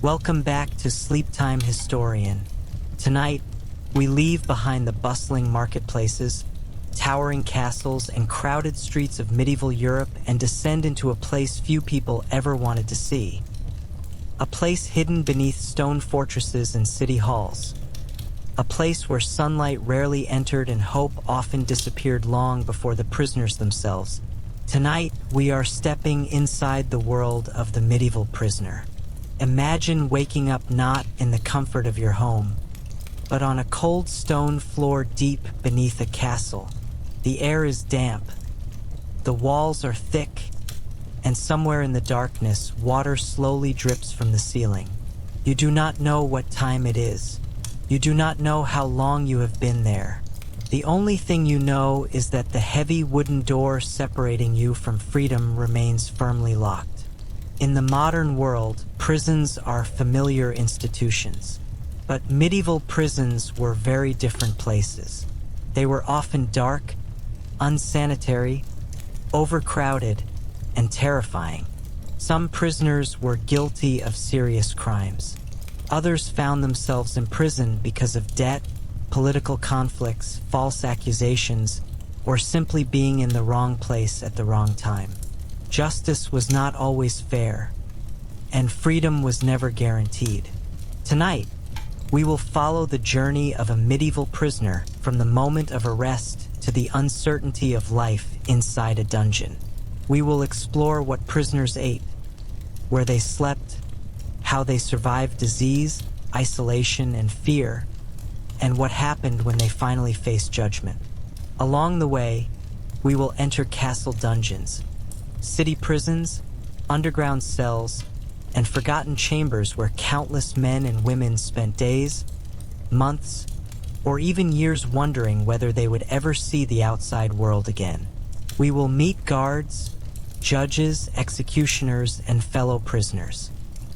Welcome back to Sleeptime Historian. Tonight, we leave behind the bustling marketplaces, towering castles, and crowded streets of medieval Europe and descend into a place few people ever wanted to see. A place hidden beneath stone fortresses and city halls. A place where sunlight rarely entered and hope often disappeared long before the prisoners themselves. Tonight, we are stepping inside the world of the medieval prisoner. Imagine waking up not in the comfort of your home, but on a cold stone floor deep beneath a castle. The air is damp, the walls are thick, and somewhere in the darkness, water slowly drips from the ceiling. You do not know what time it is. You do not know how long you have been there. The only thing you know is that the heavy wooden door separating you from freedom remains firmly locked. In the modern world, prisons are familiar institutions, but medieval prisons were very different places. They were often dark, unsanitary, overcrowded, and terrifying. Some prisoners were guilty of serious crimes. Others found themselves in prison because of debt, political conflicts, false accusations, or simply being in the wrong place at the wrong time. Justice was not always fair, and freedom was never guaranteed. Tonight, we will follow the journey of a medieval prisoner from the moment of arrest to the uncertainty of life inside a dungeon. We will explore what prisoners ate, where they slept, how they survived disease, isolation, and fear, and what happened when they finally faced judgment. Along the way, we will enter castle dungeons, city prisons, underground cells, and forgotten chambers where countless men and women spent days, months, or even years wondering whether they would ever see the outside world again. We will meet guards, judges, executioners, and fellow prisoners.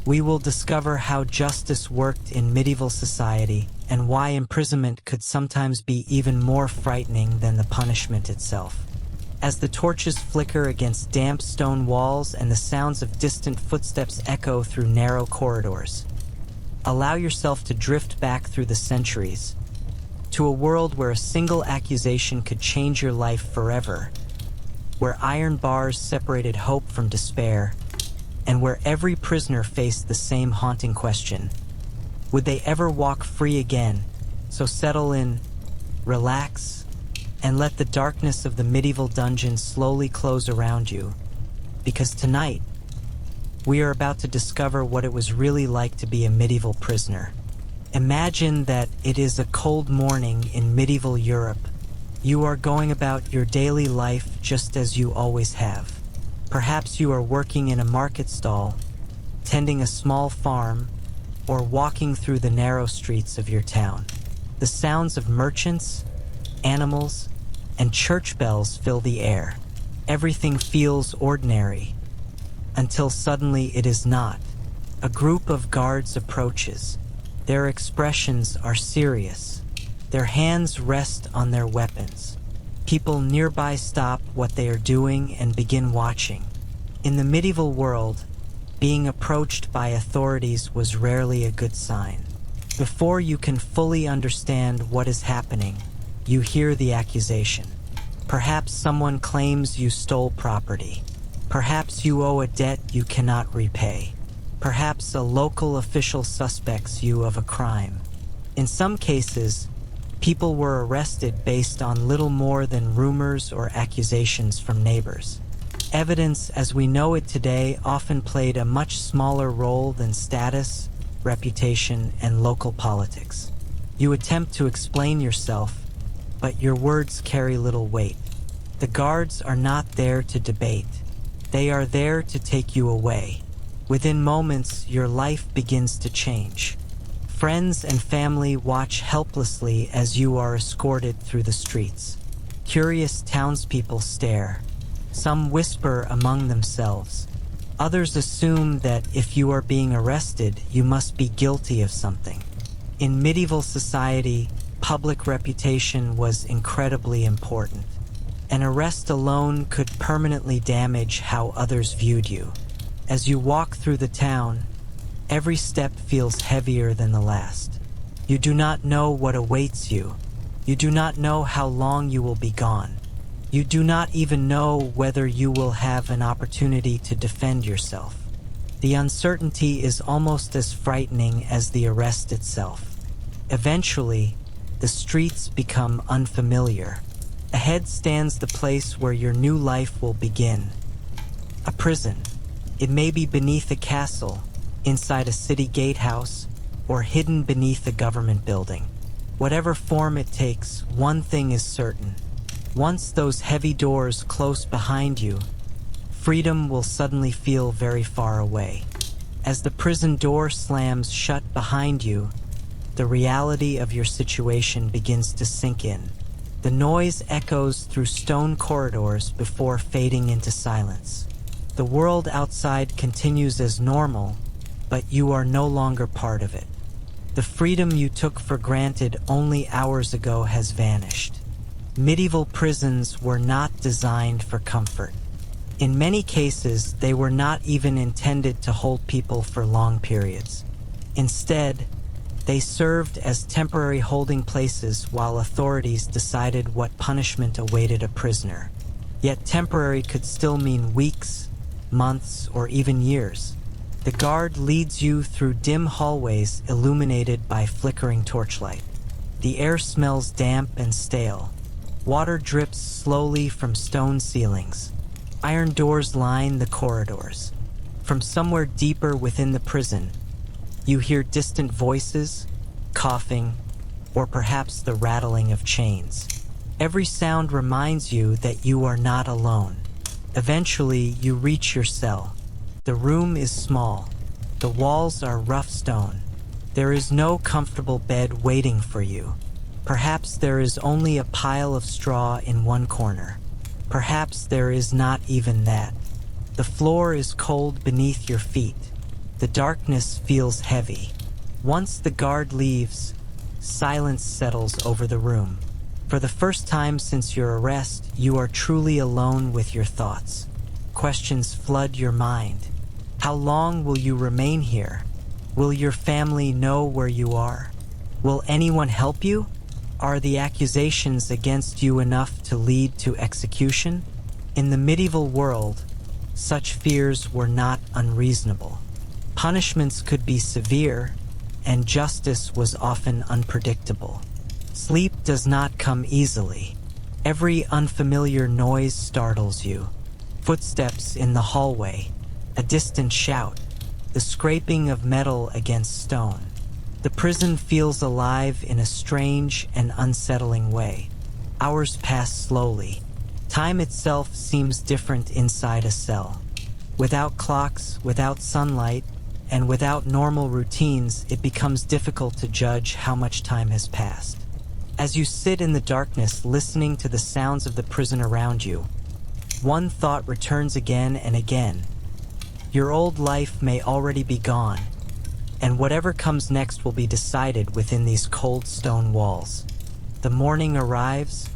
We will discover how justice worked in medieval society and why imprisonment could sometimes be even more frightening than the punishment itself. As the torches flicker against damp stone walls and the sounds of distant footsteps echo through narrow corridors, allow yourself to drift back through the centuries, to a world where a single accusation could change your life forever, where iron bars separated hope from despair, and where every prisoner faced the same haunting question: would they ever walk free again? So settle in, relax, and let the darkness of the medieval dungeon slowly close around you, because tonight, we are about to discover what it was really like to be a medieval prisoner. Imagine that it is a cold morning in medieval Europe. You are going about your daily life just as you always have. Perhaps you are working in a market stall, tending a small farm, or walking through the narrow streets of your town. The sounds of merchants, animals, and church bells fill the air. Everything feels ordinary, until suddenly it is not. A group of guards approaches. Their expressions are serious. Their hands rest on their weapons. People nearby stop what they are doing and begin watching. In the medieval world, being approached by authorities was rarely a good sign. Before you can fully understand what is happening, you hear the accusation. Perhaps someone claims you stole property. Perhaps you owe a debt you cannot repay. Perhaps a local official suspects you of a crime. In some cases, people were arrested based on little more than rumors or accusations from neighbors. Evidence as we know it today often played a much smaller role than status, reputation, and local politics. You attempt to explain yourself, but your words carry little weight. The guards are not there to debate. They are there to take you away. Within moments, your life begins to change. Friends and family watch helplessly as you are escorted through the streets. Curious townspeople stare. Some whisper among themselves. Others assume that if you are being arrested, you must be guilty of something. In medieval society, public reputation was incredibly important. An arrest alone could permanently damage how others viewed you. As you walk through the town, Every step feels heavier than the last. You do not know what awaits you. You do not know how long you will be gone. You do not even know whether you will have an opportunity to defend yourself. The uncertainty is almost as frightening as the arrest itself. Eventually, the streets become unfamiliar. Ahead stands the place where your new life will begin. A prison. It may be beneath a castle, inside a city gatehouse, or hidden beneath a government building. Whatever form it takes, one thing is certain. Once those heavy doors close behind you, freedom will suddenly feel very far away. As the prison door slams shut behind you, the reality of your situation begins to sink in. The noise echoes through stone corridors before fading into silence. The world outside continues as normal, but you are no longer part of it. The freedom you took for granted only hours ago has vanished. Medieval prisons were not designed for comfort. In many cases, they were not even intended to hold people for long periods. Instead, they served as temporary holding places while authorities decided what punishment awaited a prisoner. Yet temporary could still mean weeks, months, or even years. The guard leads you through dim hallways illuminated by flickering torchlight. The air smells damp and stale. Water drips slowly from stone ceilings. Iron doors line the corridors. From somewhere deeper within the prison, you hear distant voices, coughing, or perhaps the rattling of chains. Every sound reminds you that you are not alone. Eventually, you reach your cell. The room is small. The walls are rough stone. There is no comfortable bed waiting for you. Perhaps there is only a pile of straw in one corner. Perhaps there is not even that. The floor is cold beneath your feet. The darkness feels heavy. Once the guard leaves, silence settles over the room. For the first time since your arrest, you are truly alone with your thoughts. Questions flood your mind. How long will you remain here? Will your family know where you are? Will anyone help you? Are the accusations against you enough to lead to execution? In the medieval world, such fears were not unreasonable. Punishments could be severe, and justice was often unpredictable. Sleep does not come easily. Every unfamiliar noise startles you. Footsteps in the hallway, a distant shout, the scraping of metal against stone. The prison feels alive in a strange and unsettling way. Hours pass slowly. Time itself seems different inside a cell. Without clocks, without sunlight, and without normal routines, it becomes difficult to judge how much time has passed. As you sit in the darkness listening to the sounds of the prison around you, one thought returns again and again. Your old life may already be gone, and whatever comes next will be decided within these cold stone walls. The morning arrives,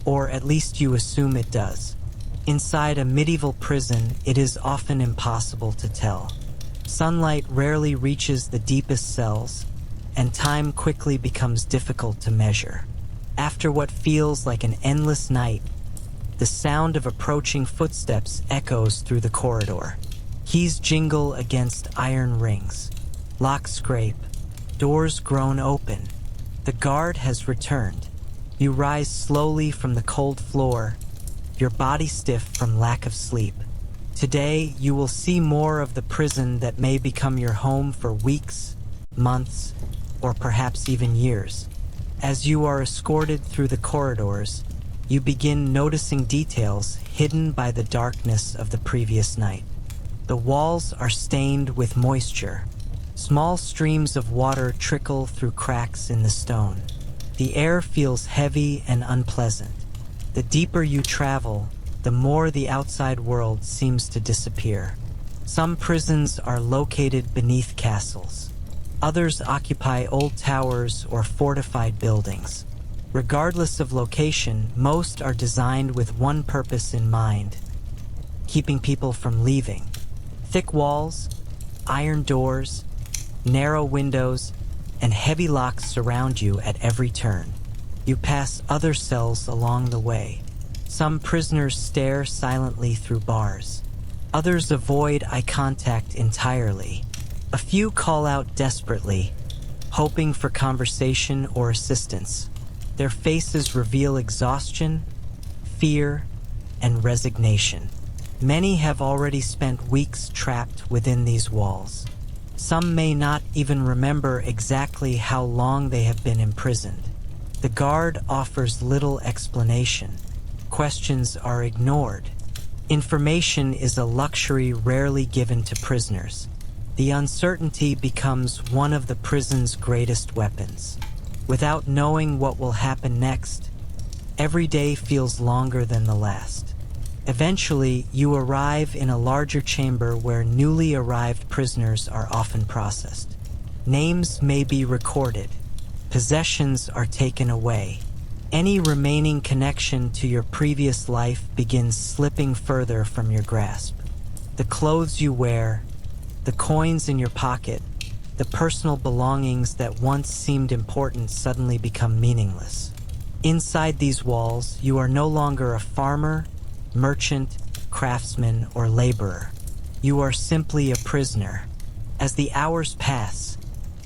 or at least you assume it does. Inside a medieval prison, it is often impossible to tell. Sunlight rarely reaches the deepest cells, and time quickly becomes difficult to measure. After what feels like an endless night, the sound of approaching footsteps echoes through the corridor. Keys jingle against iron rings. Locks scrape. Doors groan open. The guard has returned. You rise slowly from the cold floor, your body stiff from lack of sleep. Today, you will see more of the prison that may become your home for weeks, months, or perhaps even years. As you are escorted through the corridors, you begin noticing details hidden by the darkness of the previous night. The walls are stained with moisture. Small streams of water trickle through cracks in the stone. The air feels heavy and unpleasant. The deeper you travel, the more the outside world seems to disappear. Some prisons are located beneath castles. Others occupy old towers or fortified buildings. Regardless of location, most are designed with one purpose in mind: keeping people from leaving. Thick walls, iron doors, Narrow windows and heavy locks surround you at every turn. You pass other cells along the way. Some prisoners stare silently through bars. Others avoid eye contact entirely. A few call out desperately, hoping for conversation or assistance. Their faces reveal exhaustion, fear, and resignation. Many have already spent weeks trapped within these walls. Some may not even remember exactly how long they have been imprisoned. The guard offers little explanation. Questions are ignored. Information is a luxury rarely given to prisoners. The uncertainty becomes one of the prison's greatest weapons. Without knowing what will happen next, every day feels longer than the last. Eventually, you arrive in a larger chamber where newly arrived prisoners are often processed. Names may be recorded. Possessions are taken away. Any remaining connection to your previous life begins slipping further from your grasp. The clothes you wear, the coins in your pocket, the personal belongings that once seemed important suddenly become meaningless. Inside these walls, you are no longer a farmer, merchant, craftsman, or laborer. You are simply a prisoner. As the hours pass,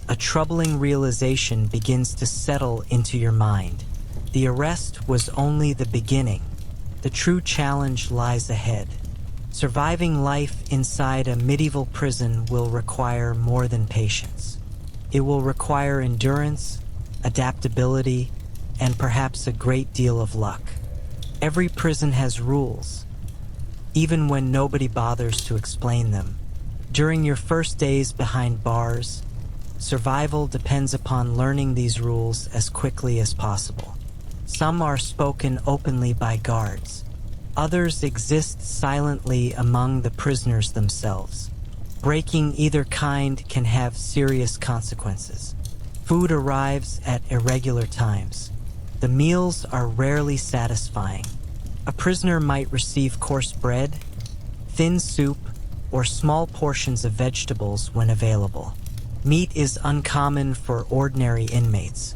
a troubling realization begins to settle into your mind. The arrest was only the beginning. The true challenge lies ahead. Surviving life inside a medieval prison will require more than patience. It will require endurance, adaptability, and perhaps a great deal of luck. Every prison has rules, even when nobody bothers to explain them. During your first days behind bars, survival depends upon learning these rules as quickly as possible. Some are spoken openly by guards. Others exist silently among the prisoners themselves. Breaking either kind can have serious consequences. Food arrives at irregular times. The meals are rarely satisfying. A prisoner might receive coarse bread, thin soup, or small portions of vegetables when available. Meat is uncommon for ordinary inmates.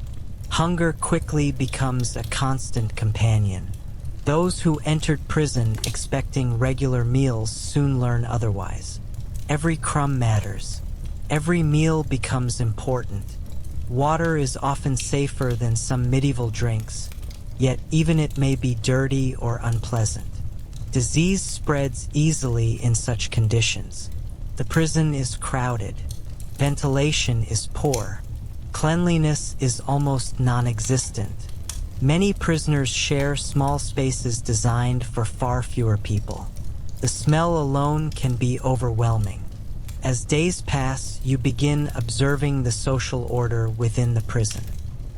Hunger quickly becomes a constant companion. Those who entered prison expecting regular meals soon learn otherwise. Every crumb matters. Every meal becomes important. Water is often safer than some medieval drinks, yet even it may be dirty or unpleasant. Disease spreads easily in such conditions. The prison is crowded. Ventilation is poor. Cleanliness is almost non-existent. Many prisoners share small spaces designed for far fewer people. The smell alone can be overwhelming. As days pass, you begin observing the social order within the prison.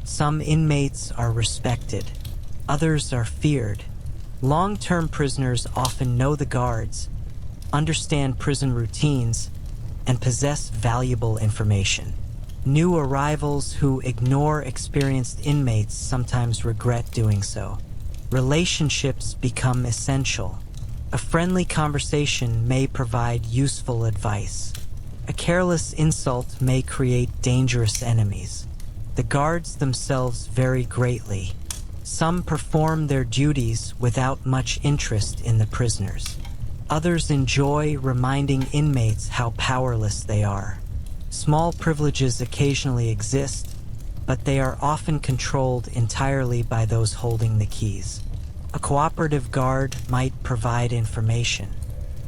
Some inmates are respected. Others are feared. Long-term prisoners often know the guards, understand prison routines, and possess valuable information. New arrivals who ignore experienced inmates sometimes regret doing so. Relationships become essential. A friendly conversation may provide useful advice. A careless insult may create dangerous enemies. The guards themselves vary greatly. Some perform their duties without much interest in the prisoners. Others enjoy reminding inmates how powerless they are. Small privileges occasionally exist, but they are often controlled entirely by those holding the keys. A cooperative guard might provide information.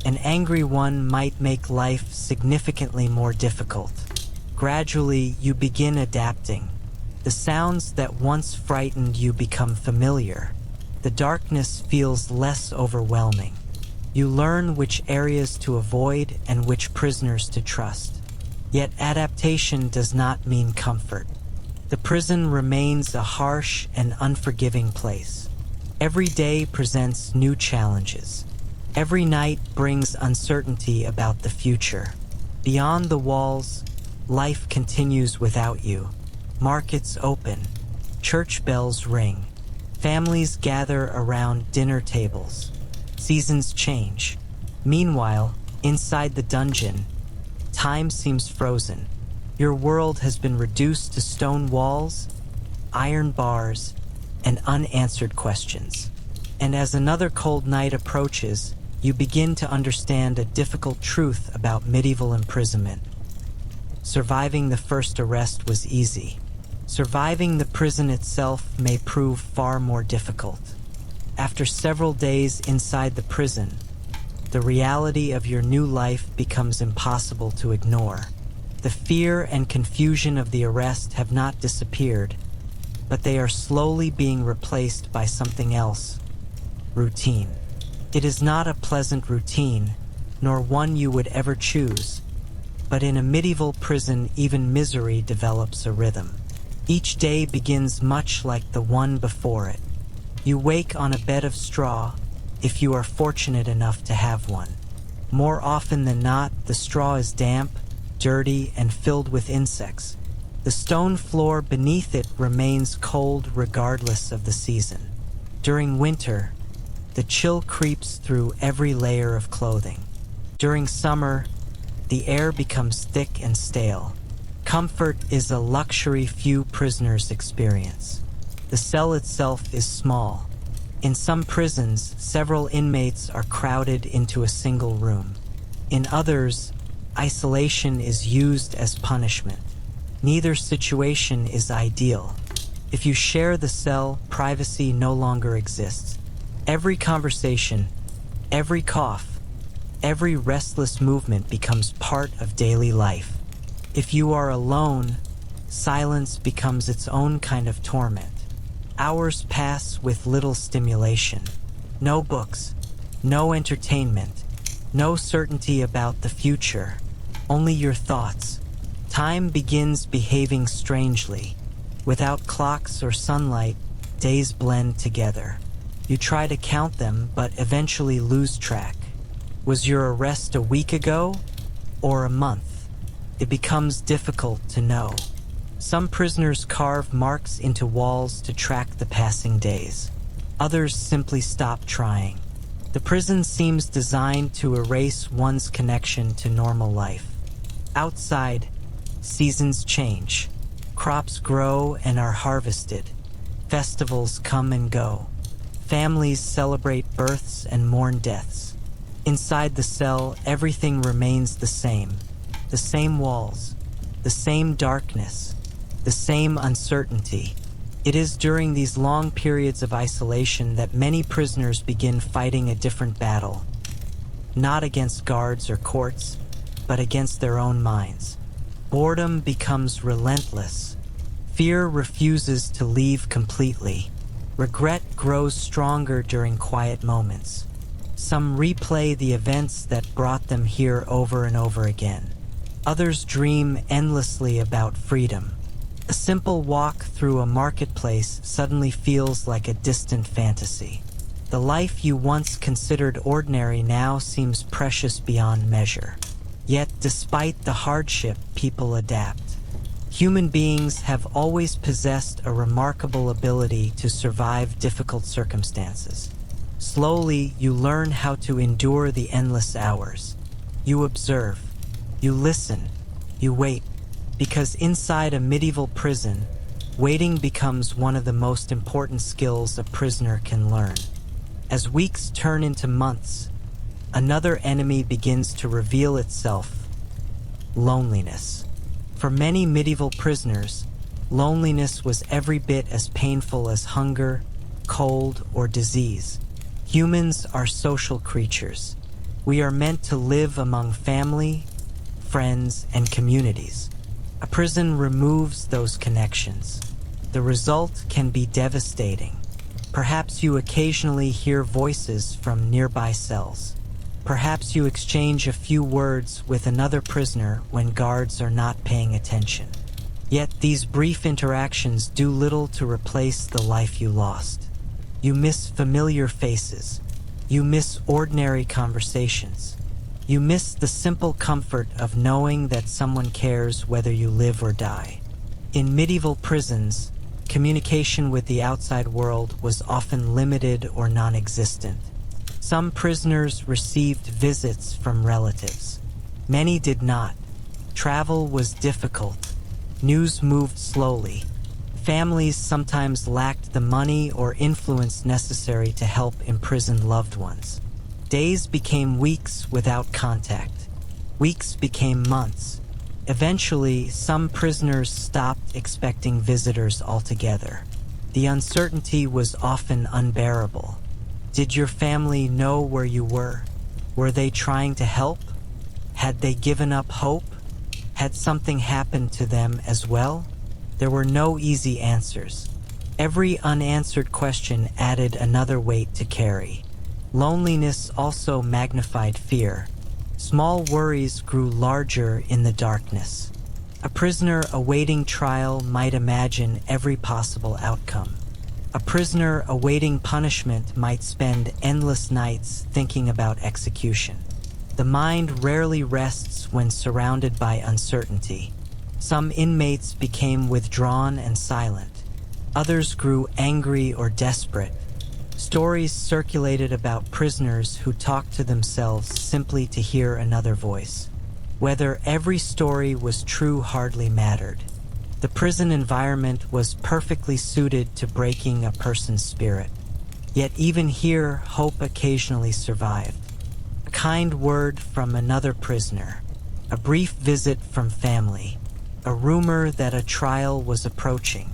An angry one might make life significantly more difficult. Gradually, you begin adapting. The sounds that once frightened you become familiar. The darkness feels less overwhelming. You learn which areas to avoid and which prisoners to trust. Yet adaptation does not mean comfort. The prison remains a harsh and unforgiving place. Every day presents new challenges. Every night brings uncertainty about the future. Beyond the walls, life continues without you. Markets open. Church bells ring. Families gather around dinner tables. Seasons change. Meanwhile, inside the dungeon, time seems frozen. Your world has been reduced to stone walls, iron bars, and unanswered questions. And as another cold night approaches, you begin to understand a difficult truth about medieval imprisonment. Surviving the first arrest was easy. Surviving the prison itself may prove far more difficult. After several days inside the prison, the reality of your new life becomes impossible to ignore. The fear and confusion of the arrest have not disappeared, but they are slowly being replaced by something else: routine. It is not a pleasant routine, nor one you would ever choose, but in a medieval prison even misery develops a rhythm. Each day begins much like the one before it. You wake on a bed of straw, if you are fortunate enough to have one. More often than not, the straw is damp, dirty, and filled with insects. The stone floor beneath it remains cold regardless of the season. During winter, the chill creeps through every layer of clothing. During summer, the air becomes thick and stale. Comfort is a luxury few prisoners experience. The cell itself is small. In some prisons, several inmates are crowded into a single room. In others, isolation is used as punishment. Neither situation is ideal. If you share the cell, privacy no longer exists. Every conversation, every cough, every restless movement becomes part of daily life. If you are alone, silence becomes its own kind of torment. Hours pass with little stimulation. No books, no entertainment, no certainty about the future, only your thoughts. Time begins behaving strangely. Without clocks or sunlight, days blend together. You try to count them, but eventually lose track. Was your arrest a week ago or a month? It becomes difficult to know. Some prisoners carve marks into walls to track the passing days. Others simply stop trying. The prison seems designed to erase one's connection to normal life. Outside, seasons change. Crops grow and are harvested. Festivals come and go. Families celebrate births and mourn deaths. Inside the cell, everything remains the same. The same walls, the same darkness, the same uncertainty. It is during these long periods of isolation that many prisoners begin fighting a different battle. Not against guards or courts, but against their own minds. Boredom becomes relentless. Fear refuses to leave completely. Regret grows stronger during quiet moments. Some replay the events that brought them here over and over again. Others dream endlessly about freedom. A simple walk through a marketplace suddenly feels like a distant fantasy. The life you once considered ordinary now seems precious beyond measure. Yet, despite the hardship, people adapt. Human beings have always possessed a remarkable ability to survive difficult circumstances. Slowly, you learn how to endure the endless hours. You observe. You listen. You wait. Because inside a medieval prison, waiting becomes one of the most important skills a prisoner can learn. As weeks turn into months, another enemy begins to reveal itself: loneliness. For many medieval prisoners, loneliness was every bit as painful as hunger, cold, or disease. Humans are social creatures. We are meant to live among family, friends, and communities. A prison removes those connections. The result can be devastating. Perhaps you occasionally hear voices from nearby cells. Perhaps you exchange a few words with another prisoner when guards are not paying attention. Yet these brief interactions do little to replace the life you lost. You miss familiar faces. You miss ordinary conversations. You miss the simple comfort of knowing that someone cares whether you live or die. In medieval prisons, communication with the outside world was often limited or non-existent. Some prisoners received visits from relatives. Many did not. Travel was difficult. News moved slowly. Families sometimes lacked the money or influence necessary to help imprisoned loved ones. Days became weeks without contact. Weeks became months. Eventually, some prisoners stopped expecting visitors altogether. The uncertainty was often unbearable. Did your family know where you were? Were they trying to help? Had they given up hope? Had something happened to them as well? There were no easy answers. Every unanswered question added another weight to carry. Loneliness also magnified fear. Small worries grew larger in the darkness. A prisoner awaiting trial might imagine every possible outcome. A prisoner awaiting punishment might spend endless nights thinking about execution. The mind rarely rests when surrounded by uncertainty. Some inmates became withdrawn and silent. Others grew angry or desperate. Stories circulated about prisoners who talked to themselves simply to hear another voice. Whether every story was true hardly mattered. The prison environment was perfectly suited to breaking a person's spirit. Yet even here, hope occasionally survived. A kind word from another prisoner, a brief visit from family, a rumor that a trial was approaching.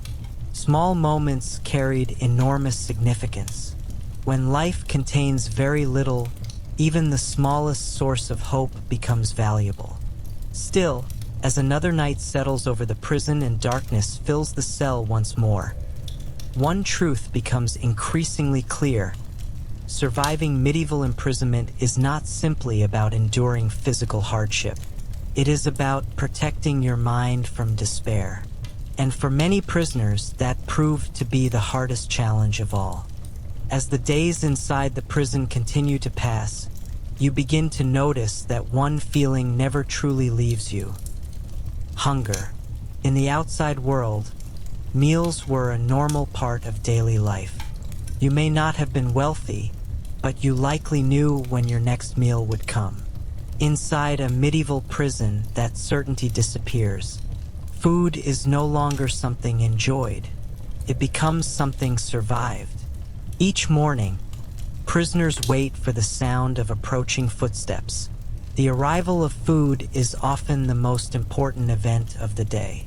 Small moments carried enormous significance. When life contains very little, even the smallest source of hope becomes valuable. Still, as another night settles over the prison and darkness fills the cell once more, one truth becomes increasingly clear. Surviving medieval imprisonment is not simply about enduring physical hardship. It is about protecting your mind from despair. And for many prisoners, that proved to be the hardest challenge of all. As the days inside the prison continue to pass, you begin to notice that one feeling never truly leaves you: hunger. In the outside world, meals were a normal part of daily life. You may not have been wealthy, but you likely knew when your next meal would come. Inside a medieval prison, that certainty disappears. Food is no longer something enjoyed. It becomes something survived. Each morning, prisoners wait for the sound of approaching footsteps. The arrival of food is often the most important event of the day.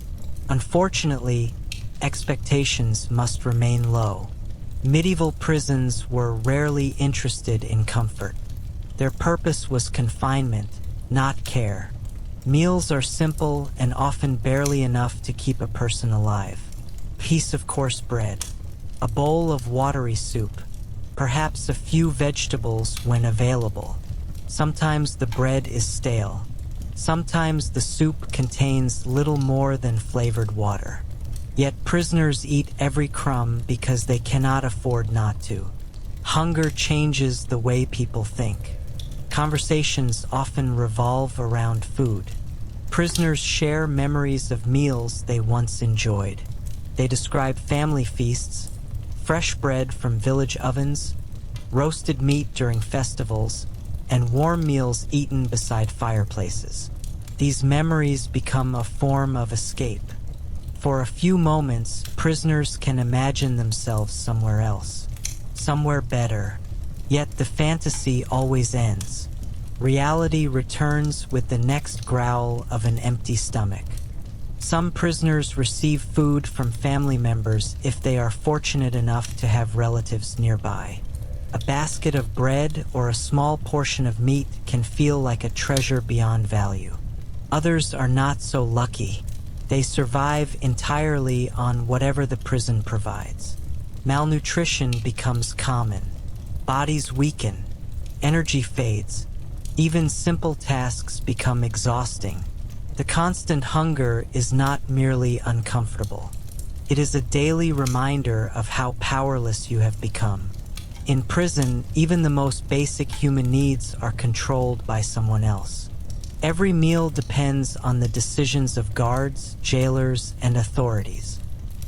Unfortunately, expectations must remain low. Medieval prisons were rarely interested in comfort. Their purpose was confinement, not care. Meals are simple and often barely enough to keep a person alive. A piece of coarse bread, a bowl of watery soup, perhaps a few vegetables when available. Sometimes the bread is stale. Sometimes the soup contains little more than flavored water. Yet prisoners eat every crumb because they cannot afford not to. Hunger changes the way people think. Conversations often revolve around food. Prisoners share memories of meals they once enjoyed. They describe family feasts, fresh bread from village ovens, roasted meat during festivals, and warm meals eaten beside fireplaces. These memories become a form of escape. For a few moments, prisoners can imagine themselves somewhere else, somewhere better. Yet the fantasy always ends. Reality returns with the next growl of an empty stomach. Some prisoners receive food from family members if they are fortunate enough to have relatives nearby. A basket of bread or a small portion of meat can feel like a treasure beyond value. Others are not so lucky. They survive entirely on whatever the prison provides. Malnutrition becomes common. Bodies weaken. Energy fades. Even simple tasks become exhausting. The constant hunger is not merely uncomfortable. It is a daily reminder of how powerless you have become. In prison, even the most basic human needs are controlled by someone else. Every meal depends on the decisions of guards, jailers, and authorities.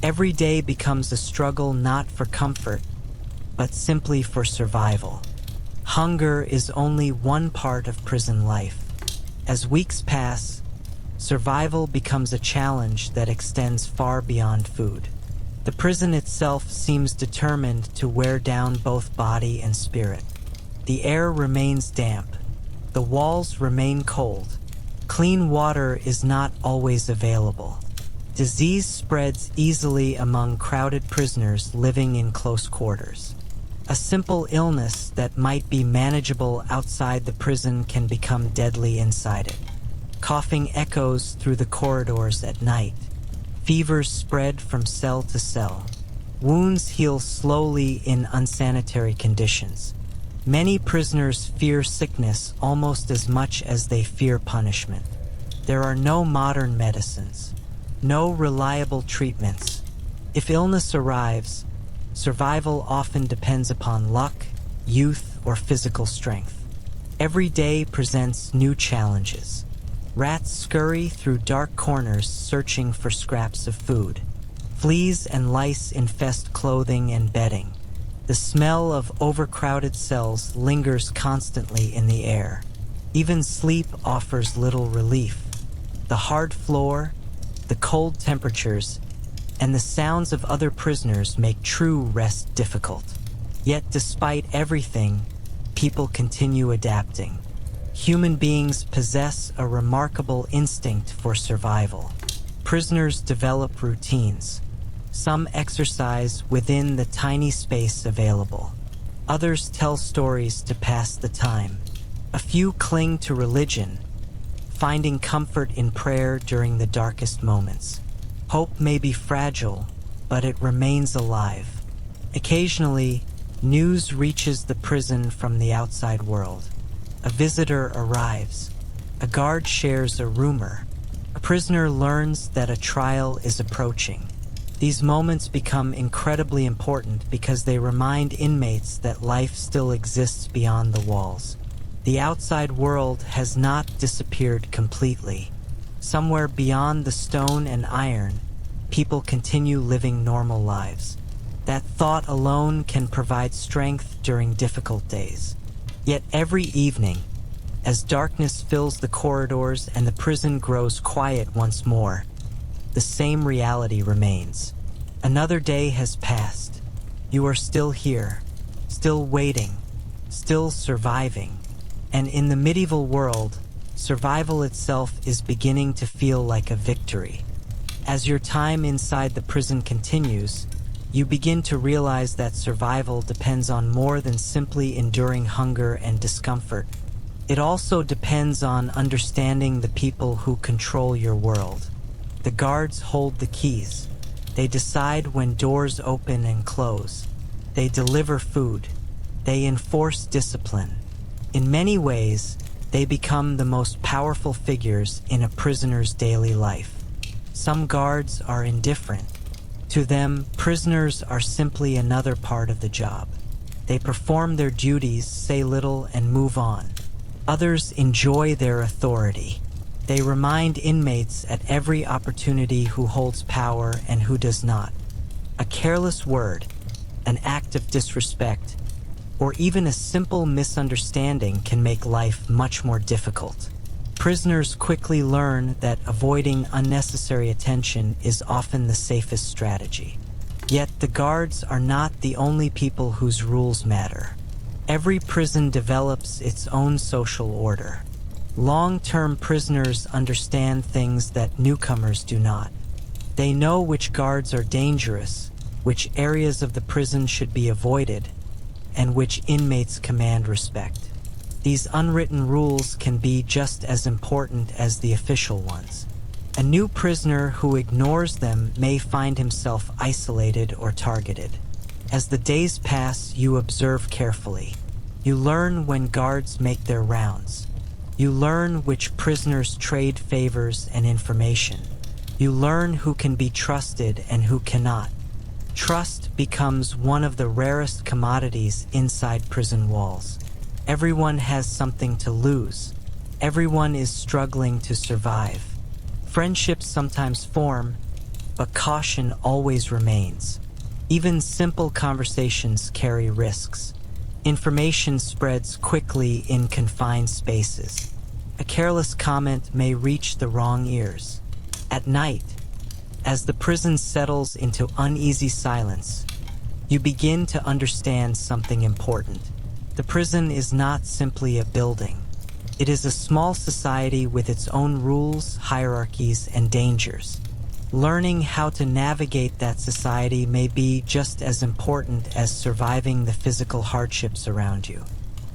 Every day becomes a struggle not for comfort, but simply for survival. Hunger is only one part of prison life. As weeks pass, survival becomes a challenge that extends far beyond food. The prison itself seems determined to wear down both body and spirit. The air remains damp. The walls remain cold. Clean water is not always available. Disease spreads easily among crowded prisoners living in close quarters. A simple illness that might be manageable outside the prison can become deadly inside it. Coughing echoes through the corridors at night. Fevers spread from cell to cell. Wounds heal slowly in unsanitary conditions. Many prisoners fear sickness almost as much as they fear punishment. There are no modern medicines, no reliable treatments. If illness arrives, survival often depends upon luck, youth, or physical strength. Every day presents new challenges. Rats scurry through dark corners searching for scraps of food. Fleas and lice infest clothing and bedding. The smell of overcrowded cells lingers constantly in the air. Even sleep offers little relief. The hard floor, the cold temperatures, and the sounds of other prisoners make true rest difficult. Yet despite everything, people continue adapting. Human beings possess a remarkable instinct for survival. Prisoners develop routines. Some exercise within the tiny space available. Others tell stories to pass the time. A few cling to religion, finding comfort in prayer during the darkest moments. Hope may be fragile, but it remains alive. Occasionally, news reaches the prison from the outside world. A visitor arrives. A guard shares a rumor. A prisoner learns that a trial is approaching. These moments become incredibly important because they remind inmates that life still exists beyond the walls. The outside world has not disappeared completely. Somewhere beyond the stone and iron, people continue living normal lives. That thought alone can provide strength during difficult days. Yet every evening, as darkness fills the corridors and the prison grows quiet once more, the same reality remains. Another day has passed. You are still here, still waiting, still surviving. And in the medieval world, survival itself is beginning to feel like a victory. As your time inside the prison continues, you begin to realize that survival depends on more than simply enduring hunger and discomfort. It also depends on understanding the people who control your world. The guards hold the keys. They decide when doors open and close. They deliver food. They enforce discipline. In many ways, they become the most powerful figures in a prisoner's daily life. Some guards are indifferent. To them, prisoners are simply another part of the job. They perform their duties, say little, and move on. Others enjoy their authority. They remind inmates at every opportunity who holds power and who does not. A careless word, an act of disrespect, or even a simple misunderstanding can make life much more difficult. Prisoners quickly learn that avoiding unnecessary attention is often the safest strategy. Yet the guards are not the only people whose rules matter. Every prison develops its own social order. Long-term prisoners understand things that newcomers do not. They know which guards are dangerous, which areas of the prison should be avoided, and which inmates command respect. These unwritten rules can be just as important as the official ones. A new prisoner who ignores them may find himself isolated or targeted. As the days pass, you observe carefully. You learn when guards make their rounds. You learn which prisoners trade favors and information. You learn who can be trusted and who cannot. Trust becomes one of the rarest commodities inside prison walls. Everyone has something to lose. Everyone is struggling to survive. Friendships sometimes form, but caution always remains. Even simple conversations carry risks. Information spreads quickly in confined spaces. A careless comment may reach the wrong ears. At night, as the prison settles into uneasy silence, you begin to understand something important. The prison is not simply a building. It is a small society with its own rules, hierarchies, and dangers. Learning how to navigate that society may be just as important as surviving the physical hardships around you.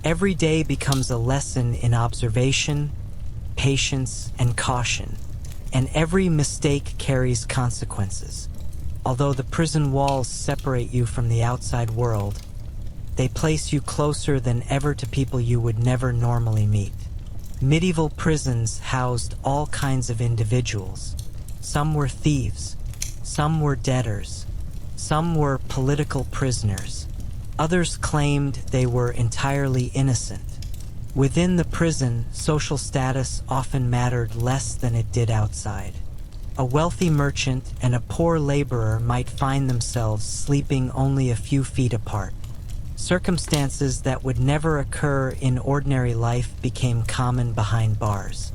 Every day becomes a lesson in observation, patience, and caution, and every mistake carries consequences. Although the prison walls separate you from the outside world, they place you closer than ever to people you would never normally meet. Medieval prisons housed all kinds of individuals. Some were thieves, some were debtors, some were political prisoners. Others claimed they were entirely innocent. Within the prison, social status often mattered less than it did outside. A wealthy merchant and a poor laborer might find themselves sleeping only a few feet apart. Circumstances that would never occur in ordinary life became common behind bars.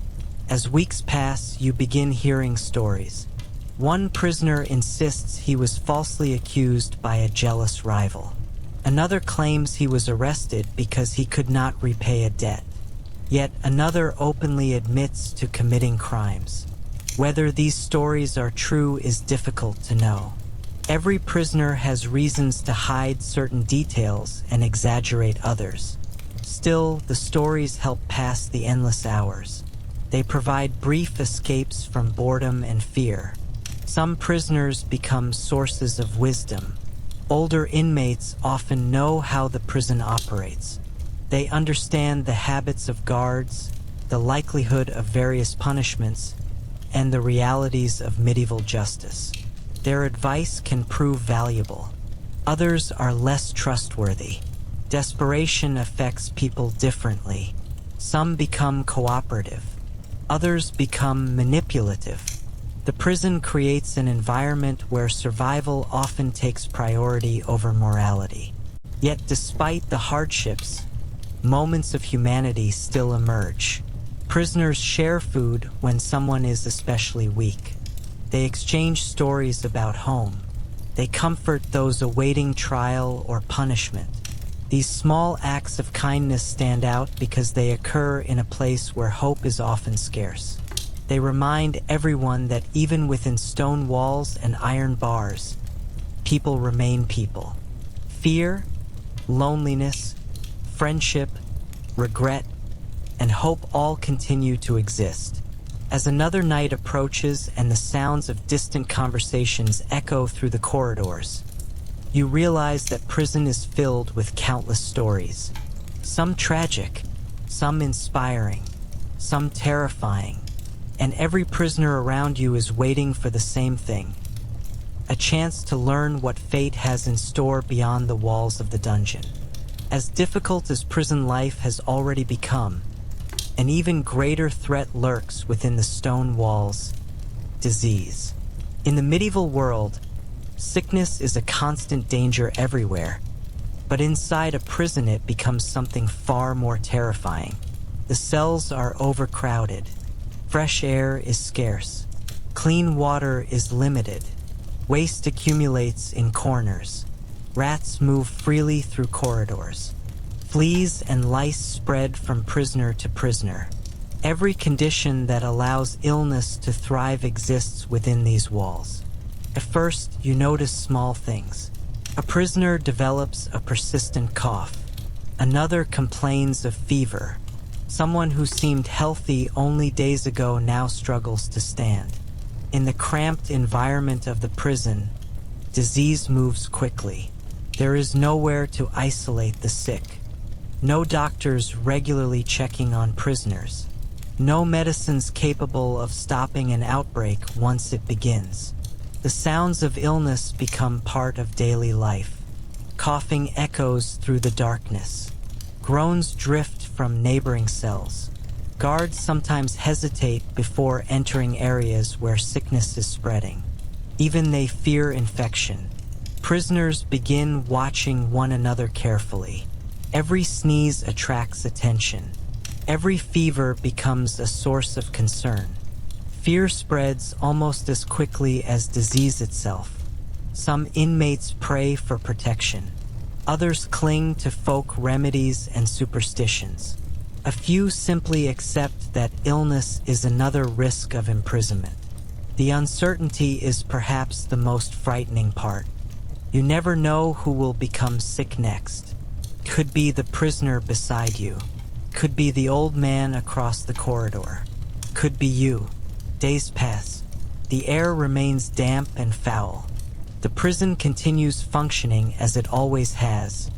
As weeks pass, you begin hearing stories. One prisoner insists he was falsely accused by a jealous rival. Another claims he was arrested because he could not repay a debt. Yet another openly admits to committing crimes. Whether these stories are true is difficult to know. Every prisoner has reasons to hide certain details and exaggerate others. Still, the stories help pass the endless hours. They provide brief escapes from boredom and fear. Some prisoners become sources of wisdom. Older inmates often know how the prison operates. They understand the habits of guards, the likelihood of various punishments, and the realities of medieval justice. Their advice can prove valuable. Others are less trustworthy. Desperation affects people differently. Some become cooperative. Others become manipulative. The prison creates an environment where survival often takes priority over morality. Yet despite the hardships, moments of humanity still emerge. Prisoners share food when someone is especially weak. They exchange stories about home. They comfort those awaiting trial or punishment. These small acts of kindness stand out because they occur in a place where hope is often scarce. They remind everyone that even within stone walls and iron bars, people remain people. Fear, loneliness, friendship, regret, and hope all continue to exist. As another night approaches and the sounds of distant conversations echo through the corridors, you realize that prison is filled with countless stories. Some tragic, some inspiring, some terrifying, and every prisoner around you is waiting for the same thing: a chance to learn what fate has in store beyond the walls of the dungeon. As difficult as prison life has already become, an even greater threat lurks within the stone walls: disease. In the medieval world, sickness is a constant danger everywhere, but inside a prison it becomes something far more terrifying. The cells are overcrowded, fresh air is scarce, clean water is limited, waste accumulates in corners, rats move freely through corridors. Fleas and lice spread from prisoner to prisoner. Every condition that allows illness to thrive exists within these walls. At first, you notice small things. A prisoner develops a persistent cough. Another complains of fever. Someone who seemed healthy only days ago now struggles to stand. In the cramped environment of the prison, disease moves quickly. There is nowhere to isolate the sick. No doctors regularly checking on prisoners. No medicines capable of stopping an outbreak once it begins. The sounds of illness become part of daily life. Coughing echoes through the darkness. Groans drift from neighboring cells. Guards sometimes hesitate before entering areas where sickness is spreading. Even they fear infection. Prisoners begin watching one another carefully. Every sneeze attracts attention. Every fever becomes a source of concern. Fear spreads almost as quickly as disease itself. Some inmates pray for protection. Others cling to folk remedies and superstitions. A few simply accept that illness is another risk of imprisonment. The uncertainty is perhaps the most frightening part. You never know who will become sick next. Could be the prisoner beside you. Could be the old man across the corridor. Could be you. Days pass. The air remains damp and foul. The prison continues functioning as it always has.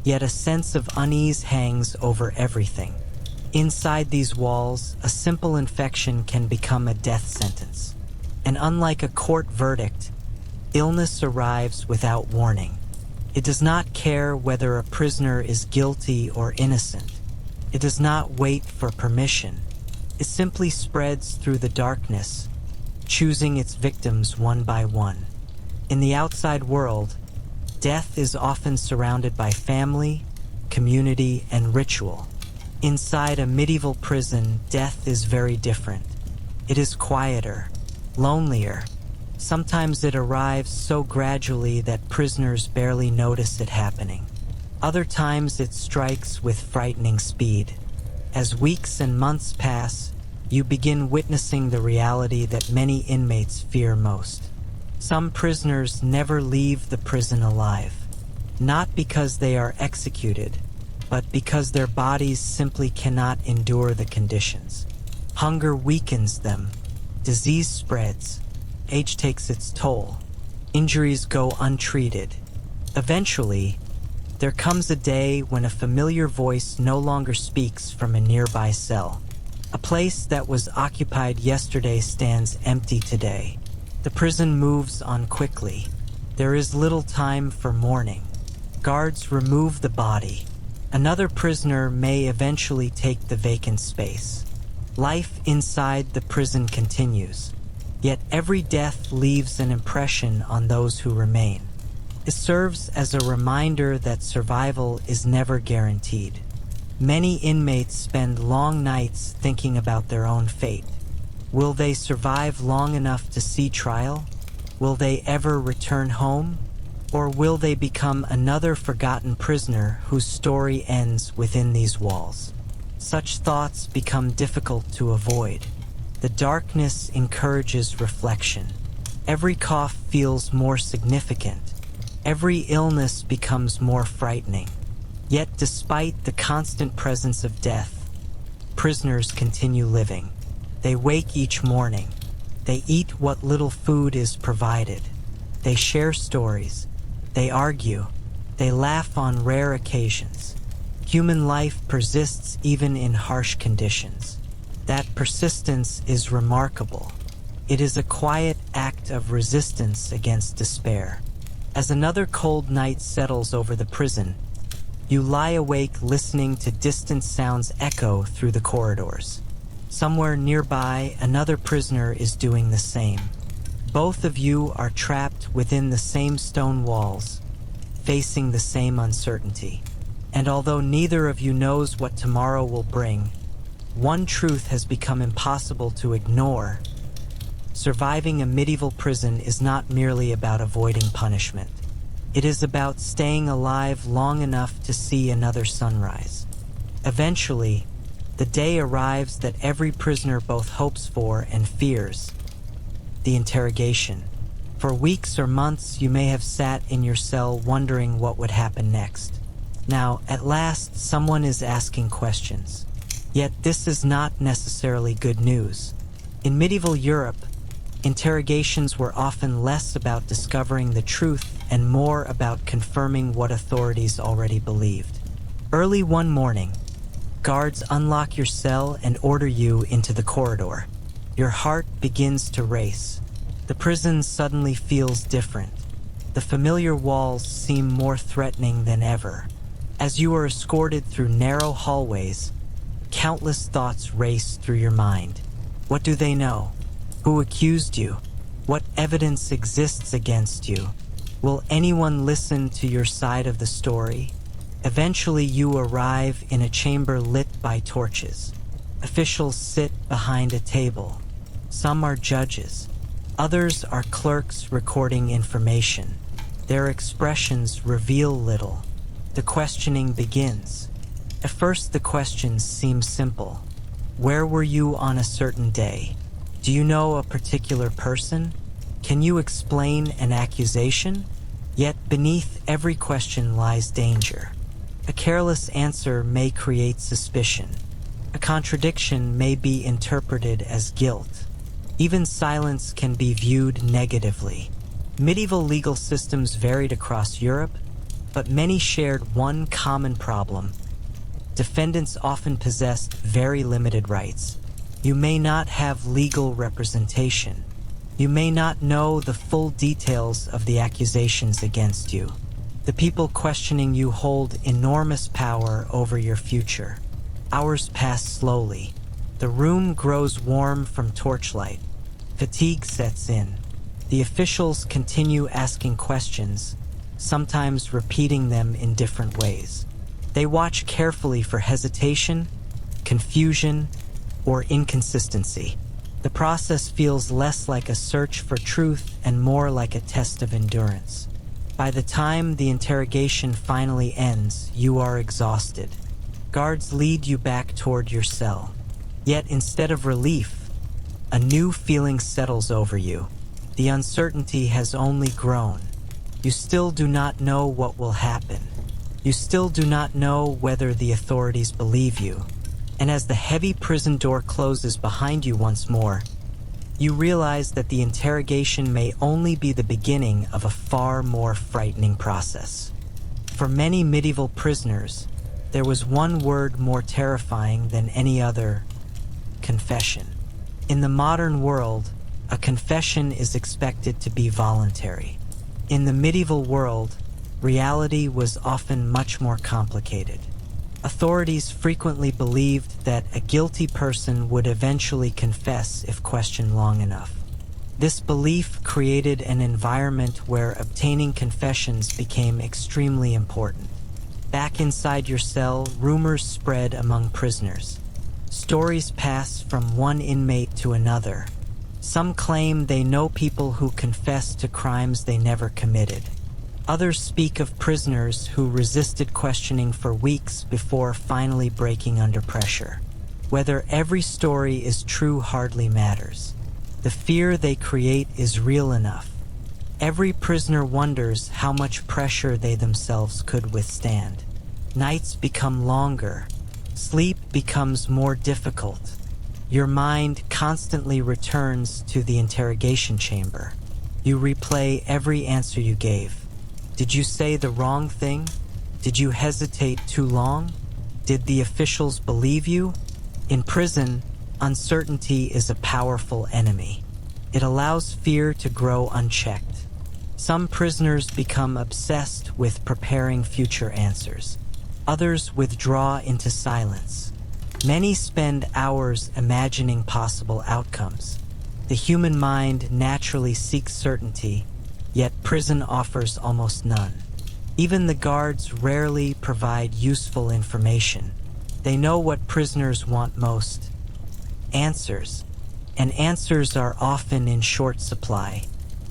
Yet a sense of unease hangs over everything. Inside these walls, a simple infection can become a death sentence. And unlike a court verdict, illness arrives without warning. It does not care whether a prisoner is guilty or innocent. It does not wait for permission. It simply spreads through the darkness, choosing its victims one by one. In the outside world, death is often surrounded by family, community, and ritual. Inside a medieval prison, death is very different. It is quieter, lonelier. Sometimes it arrives so gradually that prisoners barely notice it happening. Other times it strikes with frightening speed. As weeks and months pass, you begin witnessing the reality that many inmates fear most. Some prisoners never leave the prison alive, not because they are executed, but because their bodies simply cannot endure the conditions. Hunger weakens them, disease spreads, age takes its toll, injuries go untreated. Eventually, there comes a day when a familiar voice no longer speaks from a nearby cell. A place that was occupied yesterday stands empty today. The prison moves on quickly. There is little time for mourning. Guards remove the body. Another prisoner may eventually take the vacant space. Life inside the prison continues. Yet every death leaves an impression on those who remain. It serves as a reminder that survival is never guaranteed. Many inmates spend long nights thinking about their own fate. Will they survive long enough to see trial? Will they ever return home? Or will they become another forgotten prisoner whose story ends within these walls? Such thoughts become difficult to avoid. The darkness encourages reflection. Every cough feels more significant. Every illness becomes more frightening. Yet despite the constant presence of death, prisoners continue living. They wake each morning. They eat what little food is provided. They share stories. They argue. They laugh on rare occasions. Human life persists even in harsh conditions. That persistence is remarkable. It is a quiet act of resistance against despair. As another cold night settles over the prison, you lie awake listening to distant sounds echo through the corridors. Somewhere nearby, another prisoner is doing the same. Both of you are trapped within the same stone walls, facing the same uncertainty. And although neither of you knows what tomorrow will bring, one truth has become impossible to ignore. Surviving a medieval prison is not merely about avoiding punishment. It is about staying alive long enough to see another sunrise. Eventually, the day arrives that every prisoner both hopes for and fears: the interrogation. For weeks or months, you may have sat in your cell wondering what would happen next. Now, at last, someone is asking questions. Yet this is not necessarily good news. In medieval Europe, interrogations were often less about discovering the truth and more about confirming what authorities already believed. Early one morning, guards unlock your cell and order you into the corridor. Your heart begins to race. The prison suddenly feels different. The familiar walls seem more threatening than ever. As you are escorted through narrow hallways, countless thoughts race through your mind. What do they know? Who accused you? What evidence exists against you? Will anyone listen to your side of the story? Eventually, you arrive in a chamber lit by torches. Officials sit behind a table. Some are judges. Others are clerks recording information. Their expressions reveal little. The questioning begins. At first, the questions seem simple. Where were you on a certain day? Do you know a particular person? Can you explain an accusation? Yet beneath every question lies danger. A careless answer may create suspicion. A contradiction may be interpreted as guilt. Even silence can be viewed negatively. Medieval legal systems varied across Europe, but many shared one common problem. Defendants often possessed very limited rights. You may not have legal representation. You may not know the full details of the accusations against you. The people questioning you hold enormous power over your future. Hours pass slowly. The room grows warm from torchlight. Fatigue sets in. The officials continue asking questions, sometimes repeating them in different ways. They watch carefully for hesitation, confusion, or inconsistency. The process feels less like a search for truth and more like a test of endurance. By the time the interrogation finally ends, you are exhausted. Guards lead you back toward your cell. Yet instead of relief, a new feeling settles over you. The uncertainty has only grown. You still do not know what will happen. You still do not know whether the authorities believe you. And as the heavy prison door closes behind you once more, you realize that the interrogation may only be the beginning of a far more frightening process. For many medieval prisoners, there was one word more terrifying than any other: confession. In the modern world, a confession is expected to be voluntary. In the medieval world, reality was often much more complicated. Authorities frequently believed that a guilty person would eventually confess if questioned long enough. This belief created an environment where obtaining confessions became extremely important. Back inside your cell, rumors spread among prisoners. Stories pass from one inmate to another. Some claim they know people who confess to crimes they never committed. Others speak of prisoners who resisted questioning for weeks before finally breaking under pressure. Whether every story is true hardly matters. The fear they create is real enough. Every prisoner wonders how much pressure they themselves could withstand. Nights become longer. Sleep becomes more difficult. Your mind constantly returns to the interrogation chamber. You replay every answer you gave. Did you say the wrong thing? Did you hesitate too long? Did the officials believe you? In prison, uncertainty is a powerful enemy. It allows fear to grow unchecked. Some prisoners become obsessed with preparing future answers. Others withdraw into silence. Many spend hours imagining possible outcomes. The human mind naturally seeks certainty, yet prison offers almost none. Even the guards rarely provide useful information. They know what prisoners want most: answers. And answers are often in short supply.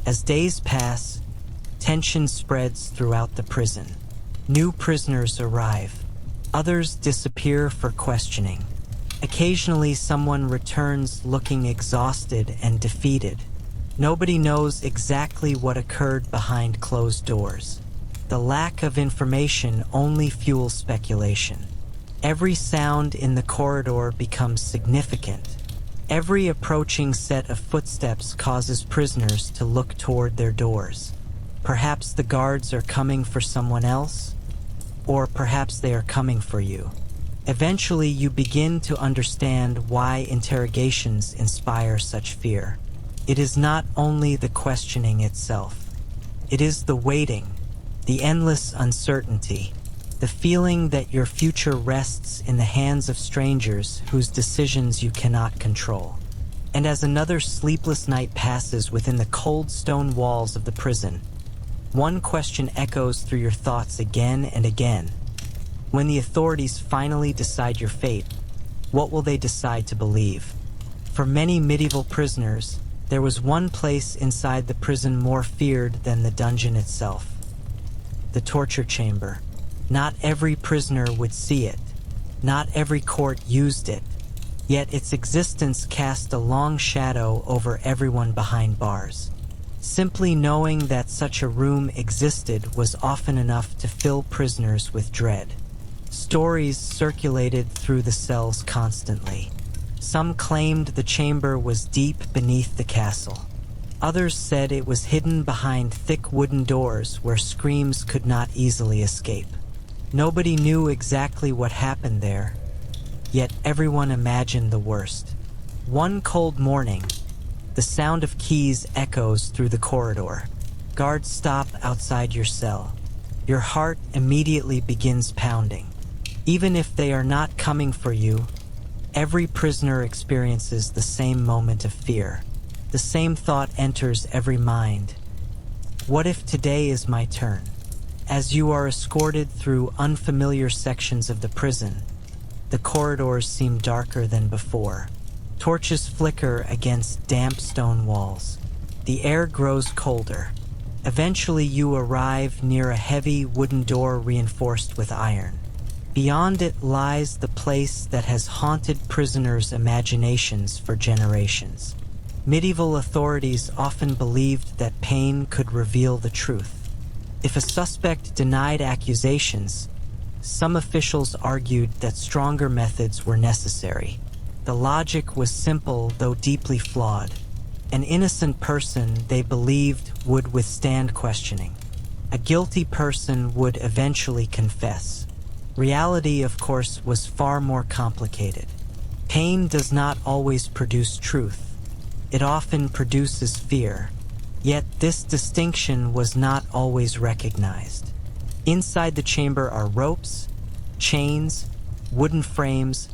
As days pass, tension spreads throughout the prison. New prisoners arrive. Others disappear for questioning. Occasionally, someone returns looking exhausted and defeated. Nobody knows exactly what occurred behind closed doors. The lack of information only fuels speculation. Every sound in the corridor becomes significant. Every approaching set of footsteps causes prisoners to look toward their doors. Perhaps the guards are coming for someone else, or perhaps they are coming for you. Eventually, you begin to understand why interrogations inspire such fear. It is not only the questioning itself. It is the waiting, the endless uncertainty, the feeling that your future rests in the hands of strangers whose decisions you cannot control. And as another sleepless night passes within the cold stone walls of the prison, one question echoes through your thoughts again and again. When the authorities finally decide your fate, what will they decide to believe? For many medieval prisoners, there was one place inside the prison more feared than the dungeon itself: the torture chamber. Not every prisoner would see it. Not every court used it. Yet its existence cast a long shadow over everyone behind bars. Simply knowing that such a room existed was often enough to fill prisoners with dread. Stories circulated through the cells constantly. Some claimed the chamber was deep beneath the castle. Others said it was hidden behind thick wooden doors where screams could not easily escape. Nobody knew exactly what happened there, yet everyone imagined the worst. One cold morning, the sound of keys echoes through the corridor. Guards stop outside your cell. Your heart immediately begins pounding. Even if they are not coming for you, every prisoner experiences the same moment of fear. The same thought enters every mind. What if today is my turn? As you are escorted through unfamiliar sections of the prison, the corridors seem darker than before. Torches flicker against damp stone walls. The air grows colder. Eventually you arrive near a heavy wooden door reinforced with iron. Beyond it lies the place that has haunted prisoners' imaginations for generations. Medieval authorities often believed that pain could reveal the truth. If a suspect denied accusations, some officials argued that stronger methods were necessary. The logic was simple, though deeply flawed. An innocent person, they believed, would withstand questioning. A guilty person would eventually confess. Reality, of course, was far more complicated. Pain does not always produce truth. It often produces fear. Yet this distinction was not always recognized. Inside the chamber are ropes, chains, wooden frames,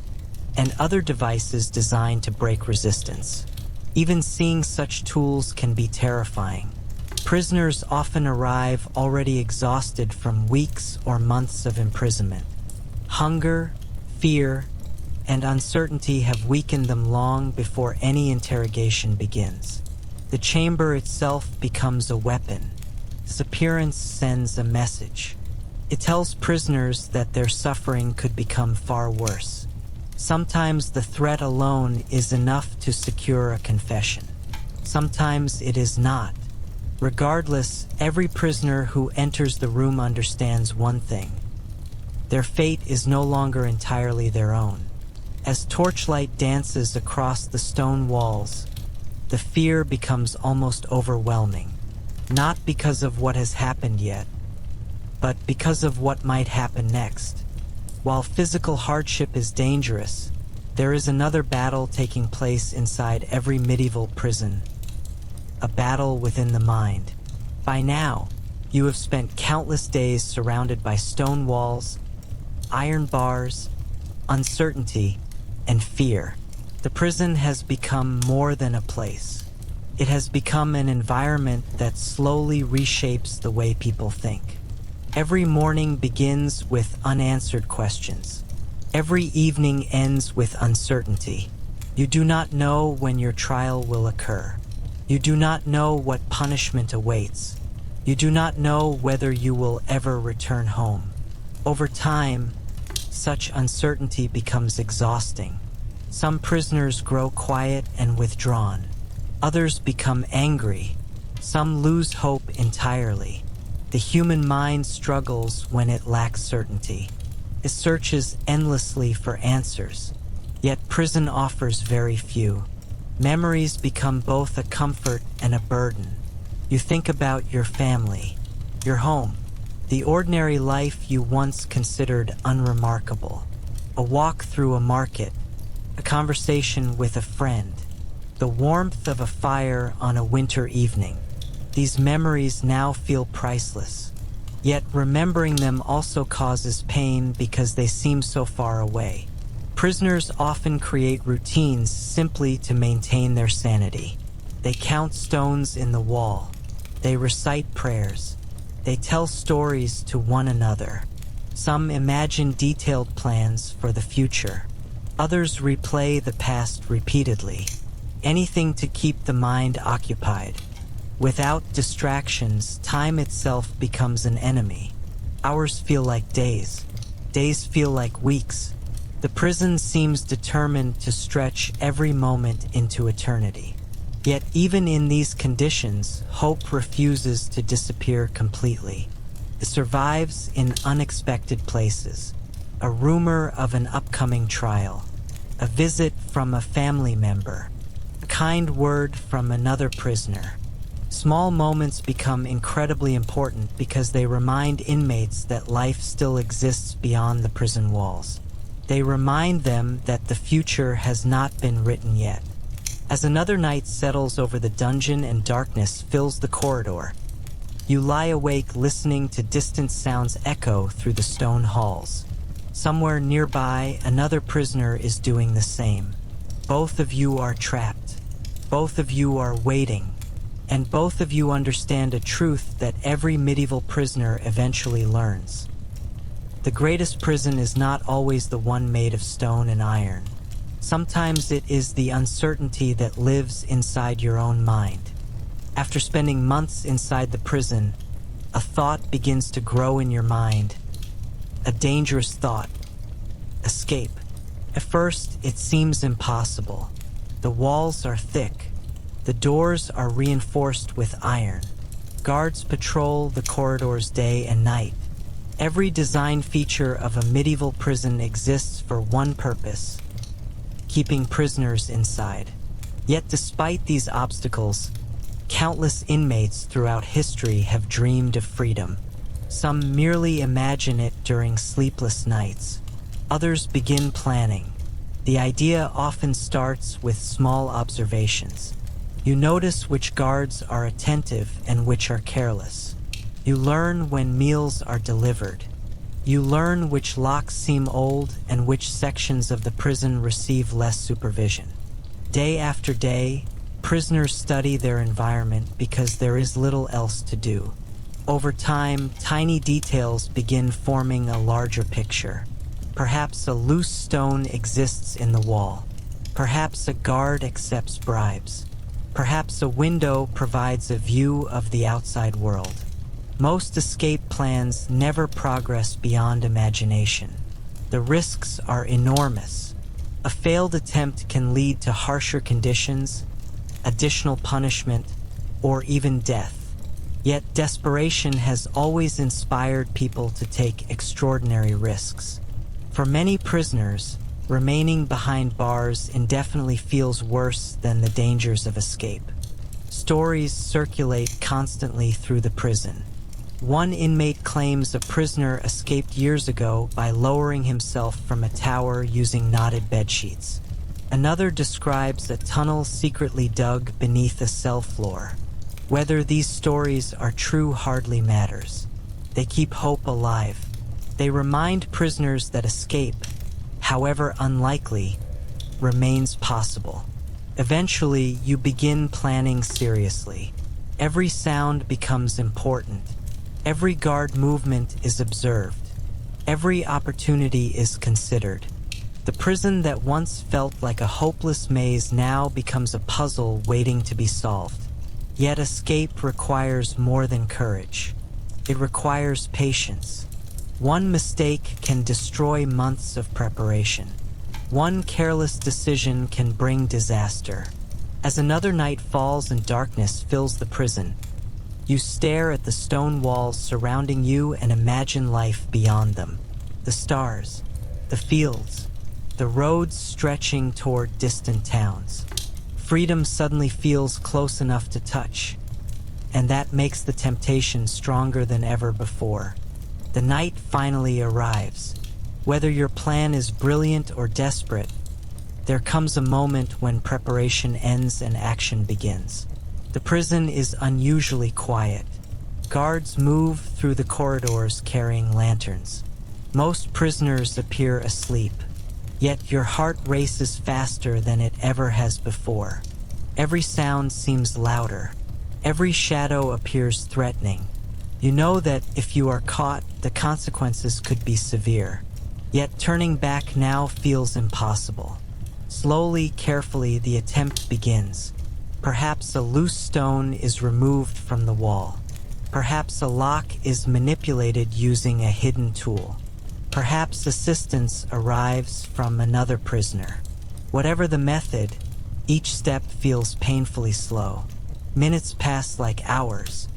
and other devices designed to break resistance. Even seeing such tools can be terrifying. Prisoners often arrive already exhausted from weeks or months of imprisonment. Hunger, fear, and uncertainty have weakened them long before any interrogation begins. The chamber itself becomes a weapon. Its appearance sends a message. It tells prisoners that their suffering could become far worse. Sometimes the threat alone is enough to secure a confession. Sometimes it is not. Regardless, every prisoner who enters the room understands one thing: their fate is no longer entirely their own. As torchlight dances across the stone walls, the fear becomes almost overwhelming, not because of what has happened yet, but because of what might happen next. While physical hardship is dangerous, there is another battle taking place inside every medieval prison. A battle within the mind. By now, you have spent countless days surrounded by stone walls, iron bars, uncertainty, and fear. The prison has become more than a place. It has become an environment that slowly reshapes the way people think. Every morning begins with unanswered questions. Every evening ends with uncertainty. You do not know when your trial will occur. You do not know what punishment awaits. You do not know whether you will ever return home. Over time, such uncertainty becomes exhausting. Some prisoners grow quiet and withdrawn. Others become angry. Some lose hope entirely. The human mind struggles when it lacks certainty. It searches endlessly for answers. Yet prison offers very few. Memories become both a comfort and a burden. You think about your family, your home, the ordinary life you once considered unremarkable. A walk through a market, a conversation with a friend, the warmth of a fire on a winter evening. These memories now feel priceless. Yet remembering them also causes pain because they seem so far away. Prisoners often create routines simply to maintain their sanity. They count stones in the wall. They recite prayers. They tell stories to one another. Some imagine detailed plans for the future. Others replay the past repeatedly. Anything to keep the mind occupied. Without distractions, time itself becomes an enemy. Hours feel like days. Days feel like weeks. The prison seems determined to stretch every moment into eternity. Yet even in these conditions, hope refuses to disappear completely. It survives in unexpected places. A rumor of an upcoming trial. A visit from a family member. A kind word from another prisoner. Small moments become incredibly important because they remind inmates that life still exists beyond the prison walls. They remind them that the future has not been written yet. As another night settles over the dungeon and darkness fills the corridor, you lie awake listening to distant sounds echo through the stone halls. Somewhere nearby, another prisoner is doing the same. Both of you are trapped. Both of you are waiting. And both of you understand a truth that every medieval prisoner eventually learns. The greatest prison is not always the one made of stone and iron. Sometimes it is the uncertainty that lives inside your own mind. After spending months inside the prison, a thought begins to grow in your mind. A dangerous thought. Escape. At first, it seems impossible. The walls are thick. The doors are reinforced with iron. Guards patrol the corridors day and night. Every design feature of a medieval prison exists for one purpose: keeping prisoners inside. Yet despite these obstacles, countless inmates throughout history have dreamed of freedom. Some merely imagine it during sleepless nights. Others begin planning. The idea often starts with small observations. You notice which guards are attentive and which are careless. You learn when meals are delivered. You learn which locks seem old and which sections of the prison receive less supervision. Day after day, prisoners study their environment because there is little else to do. Over time, tiny details begin forming a larger picture. Perhaps a loose stone exists in the wall. Perhaps a guard accepts bribes. Perhaps a window provides a view of the outside world. Most escape plans never progress beyond imagination. The risks are enormous. A failed attempt can lead to harsher conditions, additional punishment, or even death. Yet desperation has always inspired people to take extraordinary risks. For many prisoners, remaining behind bars indefinitely feels worse than the dangers of escape. Stories circulate constantly through the prison. One inmate claims a prisoner escaped years ago by lowering himself from a tower using knotted bedsheets. Another describes a tunnel secretly dug beneath a cell floor. Whether these stories are true hardly matters. They keep hope alive. They remind prisoners that escape, however unlikely, remains possible. Eventually, you begin planning seriously. Every sound becomes important. Every guard movement is observed. Every opportunity is considered. The prison that once felt like a hopeless maze now becomes a puzzle waiting to be solved. Yet escape requires more than courage. It requires patience. One mistake can destroy months of preparation. One careless decision can bring disaster. As another night falls and darkness fills the prison, you stare at the stone walls surrounding you and imagine life beyond them. The stars, the fields, the roads stretching toward distant towns. Freedom suddenly feels close enough to touch, and that makes the temptation stronger than ever before. The night finally arrives. Whether your plan is brilliant or desperate, there comes a moment when preparation ends and action begins. The prison is unusually quiet. Guards move through the corridors carrying lanterns. Most prisoners appear asleep, yet your heart races faster than it ever has before. Every sound seems louder. Every shadow appears threatening. You know that if you are caught, the consequences could be severe. Yet turning back now feels impossible. Slowly, carefully, the attempt begins. Perhaps a loose stone is removed from the wall. Perhaps a lock is manipulated using a hidden tool. Perhaps assistance arrives from another prisoner. Whatever the method, each step feels painfully slow. Minutes pass like hours.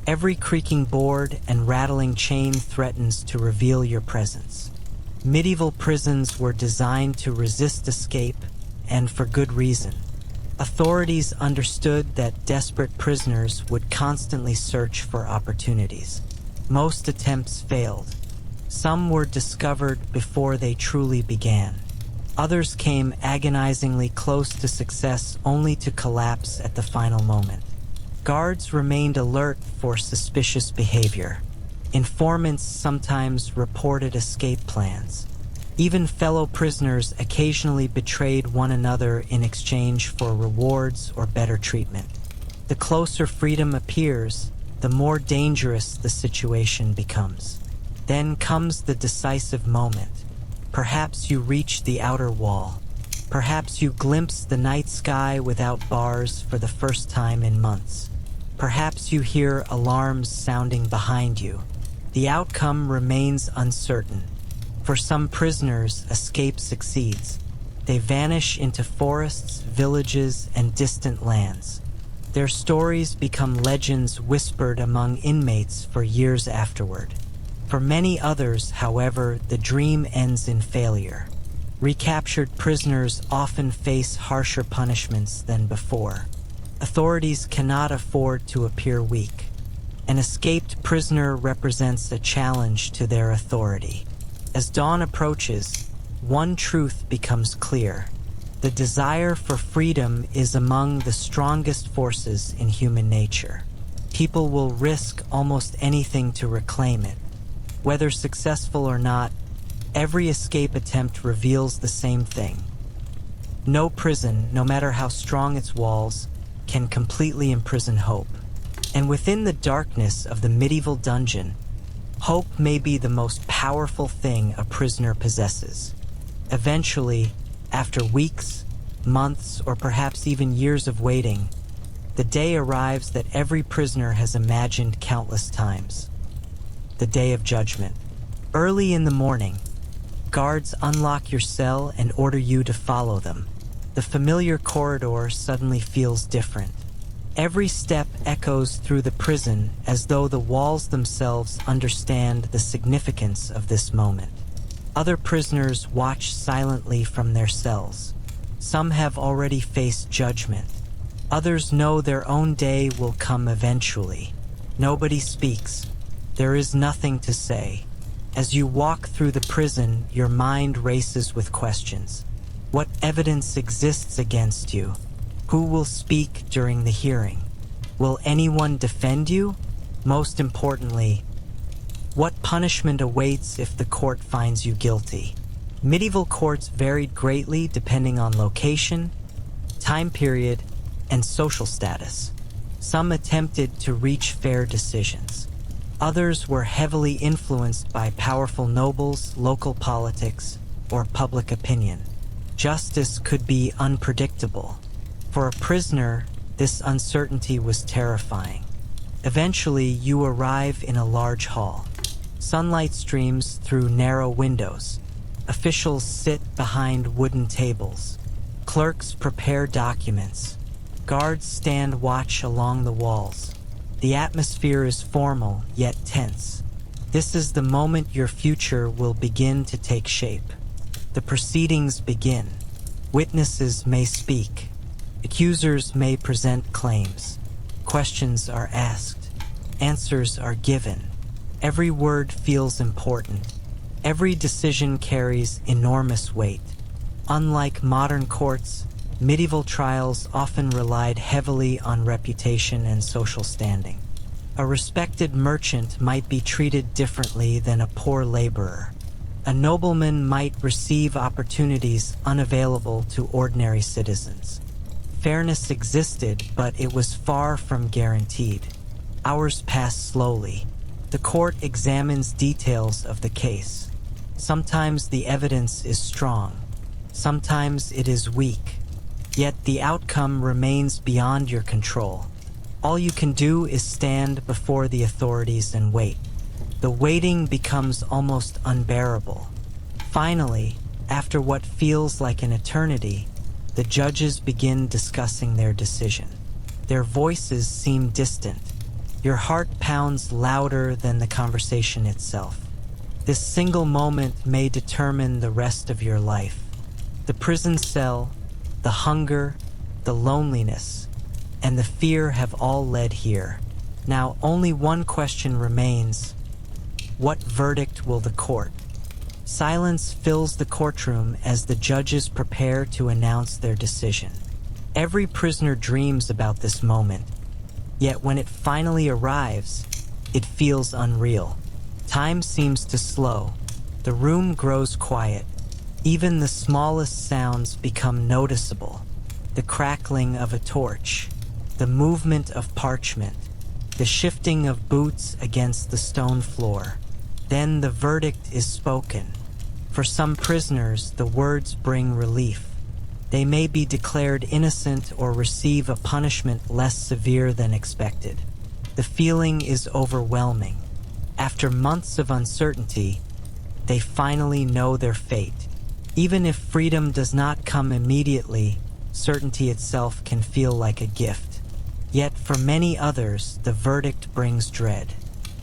Every creaking board and rattling chain threatens to reveal your presence. Medieval prisons were designed to resist escape, and for good reason. Authorities understood that desperate prisoners would constantly search for opportunities. Most attempts failed. Some were discovered before they truly began. Others came agonizingly close to success only to collapse at the final moment. Guards remained alert for suspicious behavior. Informants sometimes reported escape plans. Even fellow prisoners occasionally betrayed one another in exchange for rewards or better treatment. The closer freedom appears, the more dangerous the situation becomes. Then comes the decisive moment. Perhaps you reach the outer wall. Perhaps you glimpse the night sky without bars for the first time in months. Perhaps you hear alarms sounding behind you. The outcome remains uncertain. For some prisoners, escape succeeds. They vanish into forests, villages, and distant lands. Their stories become legends whispered among inmates for years afterward. For many others, however, the dream ends in failure. Recaptured prisoners often face harsher punishments than before. Authorities cannot afford to appear weak. An escaped prisoner represents a challenge to their authority. As dawn approaches, one truth becomes clear. The desire for freedom is among the strongest forces in human nature. People will risk almost anything to reclaim it. Whether successful or not, every escape attempt reveals the same thing. No prison, no matter how strong its walls, can completely imprison hope. And within the darkness of the medieval dungeon, hope may be the most powerful thing a prisoner possesses. Eventually, after weeks, months, or perhaps even years of waiting, the day arrives that every prisoner has imagined countless times. The day of judgment. Early in the morning, guards unlock your cell and order you to follow them. The familiar corridor suddenly feels different. Every step echoes through the prison as though the walls themselves understand the significance of this moment. Other prisoners watch silently from their cells. Some have already faced judgment. Others know their own day will come eventually. Nobody speaks. There is nothing to say. As you walk through the prison, your mind races with questions. What evidence exists against you? Who will speak during the hearing? Will anyone defend you? Most importantly, what punishment awaits if the court finds you guilty? Medieval courts varied greatly depending on location, time period, and social status. Some attempted to reach fair decisions. Others were heavily influenced by powerful nobles, local politics, or public opinion. Justice could be unpredictable. For a prisoner, this uncertainty was terrifying. Eventually, you arrive in a large hall. Sunlight streams through narrow windows. Officials sit behind wooden tables. Clerks prepare documents. Guards stand watch along the walls. The atmosphere is formal, yet tense. This is the moment your future will begin to take shape. The proceedings begin. Witnesses may speak. Accusers may present claims. Questions are asked. Answers are given. Every word feels important. Every decision carries enormous weight. Unlike modern courts, medieval trials often relied heavily on reputation and social standing. A respected merchant might be treated differently than a poor laborer. A nobleman might receive opportunities unavailable to ordinary citizens. Fairness existed, but it was far from guaranteed. Hours passed slowly. The court examines details of the case. Sometimes the evidence is strong, sometimes it is weak, yet the outcome remains beyond your control. All you can do is stand before the authorities and wait. The waiting becomes almost unbearable. Finally, after what feels like an eternity, the judges begin discussing their decision. Their voices seem distant. Your heart pounds louder than the conversation itself. This single moment may determine the rest of your life. The prison cell, the hunger, the loneliness, and the fear have all led here. Now, only one question remains. What verdict will the court? Silence fills the courtroom as the judges prepare to announce their decision. Every prisoner dreams about this moment, yet when it finally arrives, it feels unreal. Time seems to slow. The room grows quiet. Even the smallest sounds become noticeable. The crackling of a torch, the movement of parchment, the shifting of boots against the stone floor. Then the verdict is spoken. For some prisoners, the words bring relief. They may be declared innocent or receive a punishment less severe than expected. The feeling is overwhelming. After months of uncertainty, they finally know their fate. Even if freedom does not come immediately, certainty itself can feel like a gift. Yet for many others, the verdict brings dread.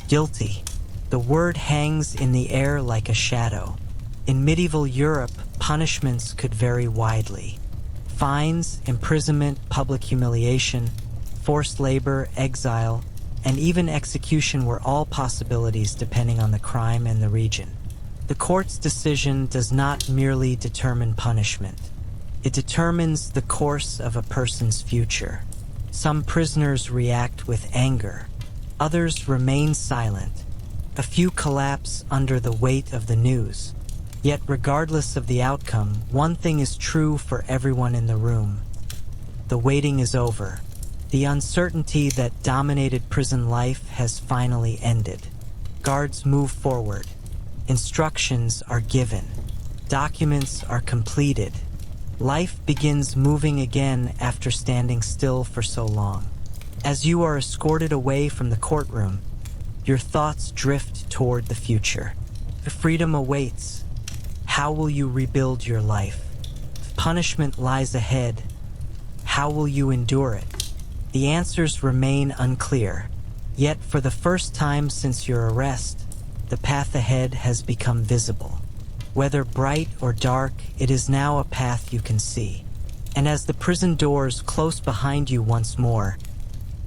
Guilty. The word hangs in the air like a shadow. In medieval Europe, punishments could vary widely. Fines, imprisonment, public humiliation, forced labor, exile, and even execution were all possibilities depending on the crime and the region. The court's decision does not merely determine punishment. It determines the course of a person's future. Some prisoners react with anger. Others remain silent. A few collapse under the weight of the news. Yet regardless of the outcome, one thing is true for everyone in the room. The waiting is over. The uncertainty that dominated prison life has finally ended. Guards move forward. Instructions are given. Documents are completed. Life begins moving again after standing still for so long. As you are escorted away from the courtroom, your thoughts drift toward the future. The freedom awaits. How will you rebuild your life? If punishment lies ahead, how will you endure it? The answers remain unclear. Yet for the first time since your arrest, the path ahead has become visible. Whether bright or dark, it is now a path you can see. And as the prison doors close behind you once more,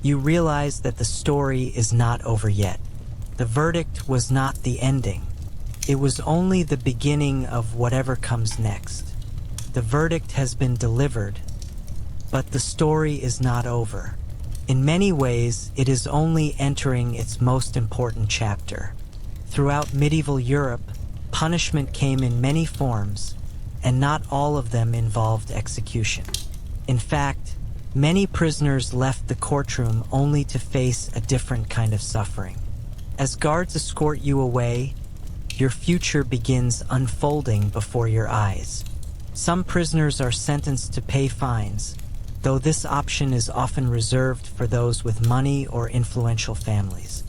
you realize that the story is not over yet. The verdict was not the ending. It was only the beginning of whatever comes next. The verdict has been delivered, but the story is not over. In many ways, it is only entering its most important chapter. Throughout medieval Europe, punishment came in many forms, and not all of them involved execution. In fact, many prisoners left the courtroom only to face a different kind of suffering. As guards escort you away, your future begins unfolding before your eyes. Some prisoners are sentenced to pay fines, though this option is often reserved for those with money or influential families.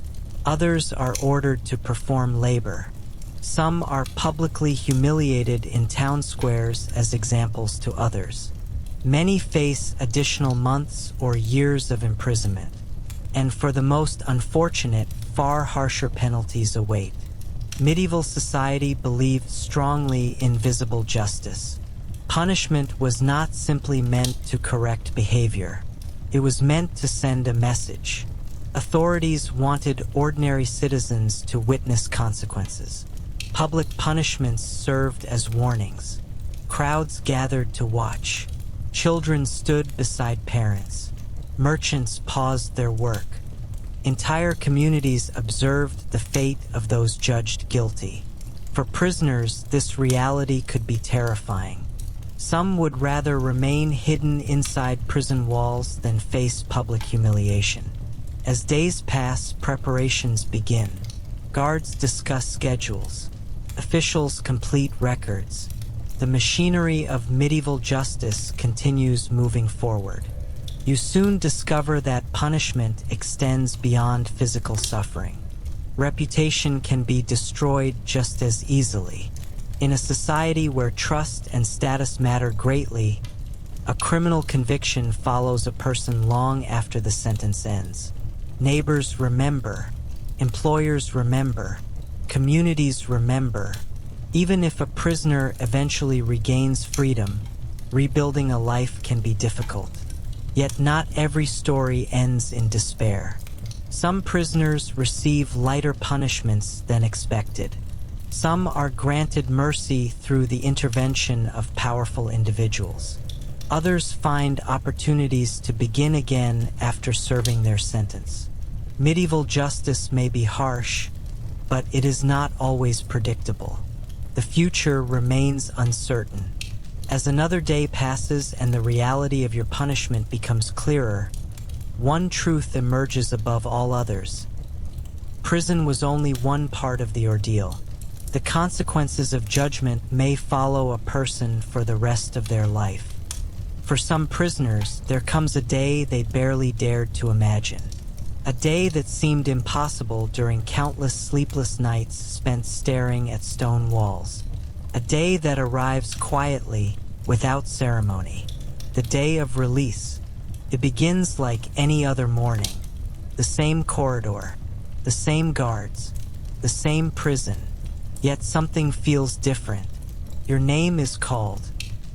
Others are ordered to perform labor. Some are publicly humiliated in town squares as examples to others. Many face additional months or years of imprisonment, and for the most unfortunate, far harsher penalties await. Medieval society believed strongly in visible justice. Punishment was not simply meant to correct behavior. It was meant to send a message. Authorities wanted ordinary citizens to witness consequences. Public punishments served as warnings. Crowds gathered to watch. Children stood beside parents. Merchants paused their work. Entire communities observed the fate of those judged guilty. For prisoners, this reality could be terrifying. Some would rather remain hidden inside prison walls than face public humiliation. As days pass, preparations begin. Guards discuss schedules. Officials complete records. The machinery of medieval justice continues moving forward. You soon discover that punishment extends beyond physical suffering. Reputation can be destroyed just as easily. In a society where trust and status matter greatly, a criminal conviction follows a person long after the sentence ends. Neighbors remember, employers remember, communities remember. Even if a prisoner eventually regains freedom, rebuilding a life can be difficult. Yet not every story ends in despair. Some prisoners receive lighter punishments than expected. Some are granted mercy through the intervention of powerful individuals. Others find opportunities to begin again after serving their sentence. Medieval justice may be harsh, but it is not always predictable. The future remains uncertain. As another day passes and the reality of your punishment becomes clearer, one truth emerges above all others. Prison was only one part of the ordeal. The consequences of judgment may follow a person for the rest of their life. For some prisoners, there comes a day they barely dared to imagine. A day that seemed impossible during countless sleepless nights spent staring at stone walls. A day that arrives quietly, without ceremony. The day of release. It begins like any other morning. The same corridor, the same guards, the same prison. Yet something feels different. Your name is called.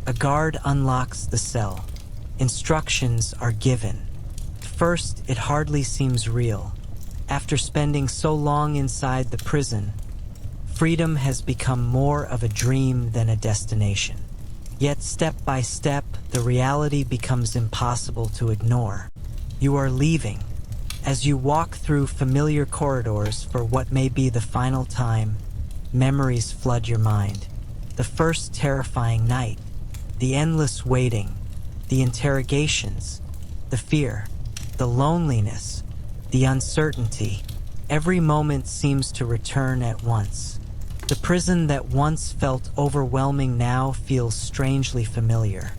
A guard unlocks the cell. Instructions are given. First, it hardly seems real. After spending so long inside the prison, freedom has become more of a dream than a destination. Yet step by step, the reality becomes impossible to ignore. You are leaving. As you walk through familiar corridors for what may be the final time, memories flood your mind. The first terrifying night, the endless waiting, the interrogations, the fear, the loneliness, the uncertainty. Every moment seems to return at once. The prison that once felt overwhelming now feels strangely familiar.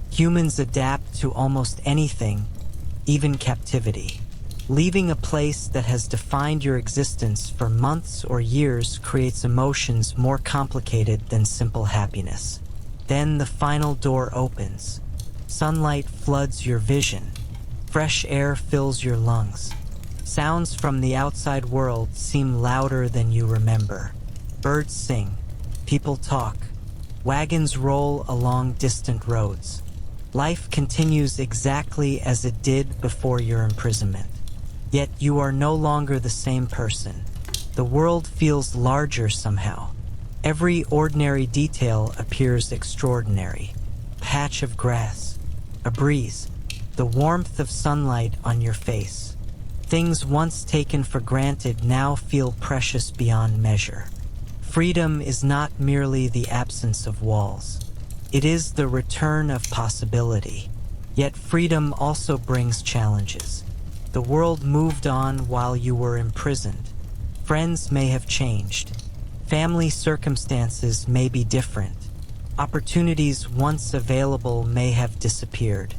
Humans adapt to almost anything, even captivity. Leaving a place that has defined your existence for months or years creates emotions more complicated than simple happiness. Then the final door opens. Sunlight floods your vision. Fresh air fills your lungs. Sounds from the outside world seem louder than you remember. Birds sing. People talk. Wagons roll along distant roads. Life continues exactly as it did before your imprisonment. Yet you are no longer the same person. The world feels larger somehow. Every ordinary detail appears extraordinary. A patch of grass, a breeze, the warmth of sunlight on your face. Things once taken for granted now feel precious beyond measure. Freedom is not merely the absence of walls. It is the return of possibility. Yet freedom also brings challenges. The world moved on while you were imprisoned. Friends may have changed. Family circumstances may be different. Opportunities once available may have disappeared.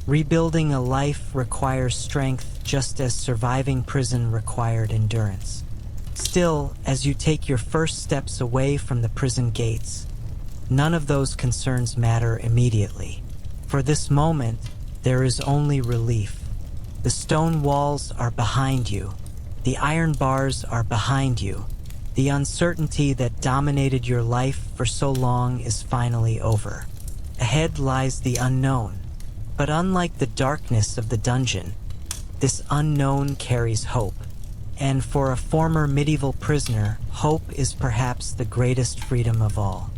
Rebuilding a life requires strength just as surviving prison required endurance. Still, as you take your first steps away from the prison gates, none of those concerns matter immediately. For this moment, there is only relief. The stone walls are behind you. The iron bars are behind you. The uncertainty that dominated your life for so long is finally over. Ahead lies the unknown. But unlike the darkness of the dungeon, this unknown carries hope. And for a former medieval prisoner, hope is perhaps the greatest freedom of all.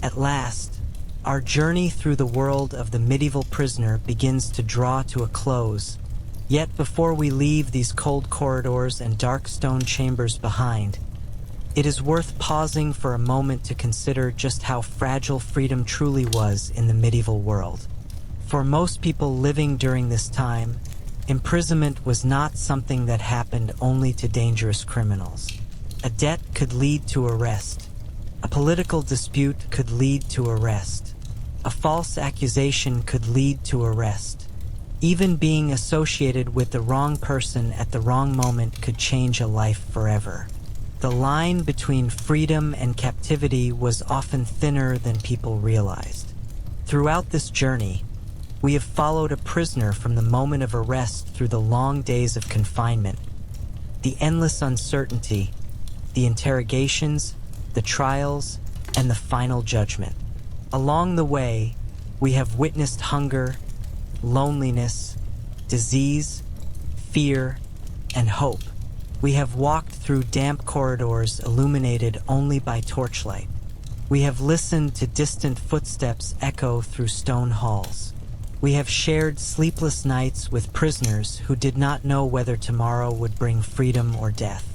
At last, our journey through the world of the medieval prisoner begins to draw to a close. Yet before we leave these cold corridors and dark stone chambers behind, it is worth pausing for a moment to consider just how fragile freedom truly was in the medieval world. For most people living during this time, imprisonment was not something that happened only to dangerous criminals. A debt could lead to arrest. A political dispute could lead to arrest. A false accusation could lead to arrest. Even being associated with the wrong person at the wrong moment could change a life forever. The line between freedom and captivity was often thinner than people realized. Throughout this journey, we have followed a prisoner from the moment of arrest through the long days of confinement, the endless uncertainty, the interrogations, the trials, and the final judgment. Along the way, we have witnessed hunger, loneliness, disease, fear, and hope. We have walked through damp corridors illuminated only by torchlight. We have listened to distant footsteps echo through stone halls. We have shared sleepless nights with prisoners who did not know whether tomorrow would bring freedom or death.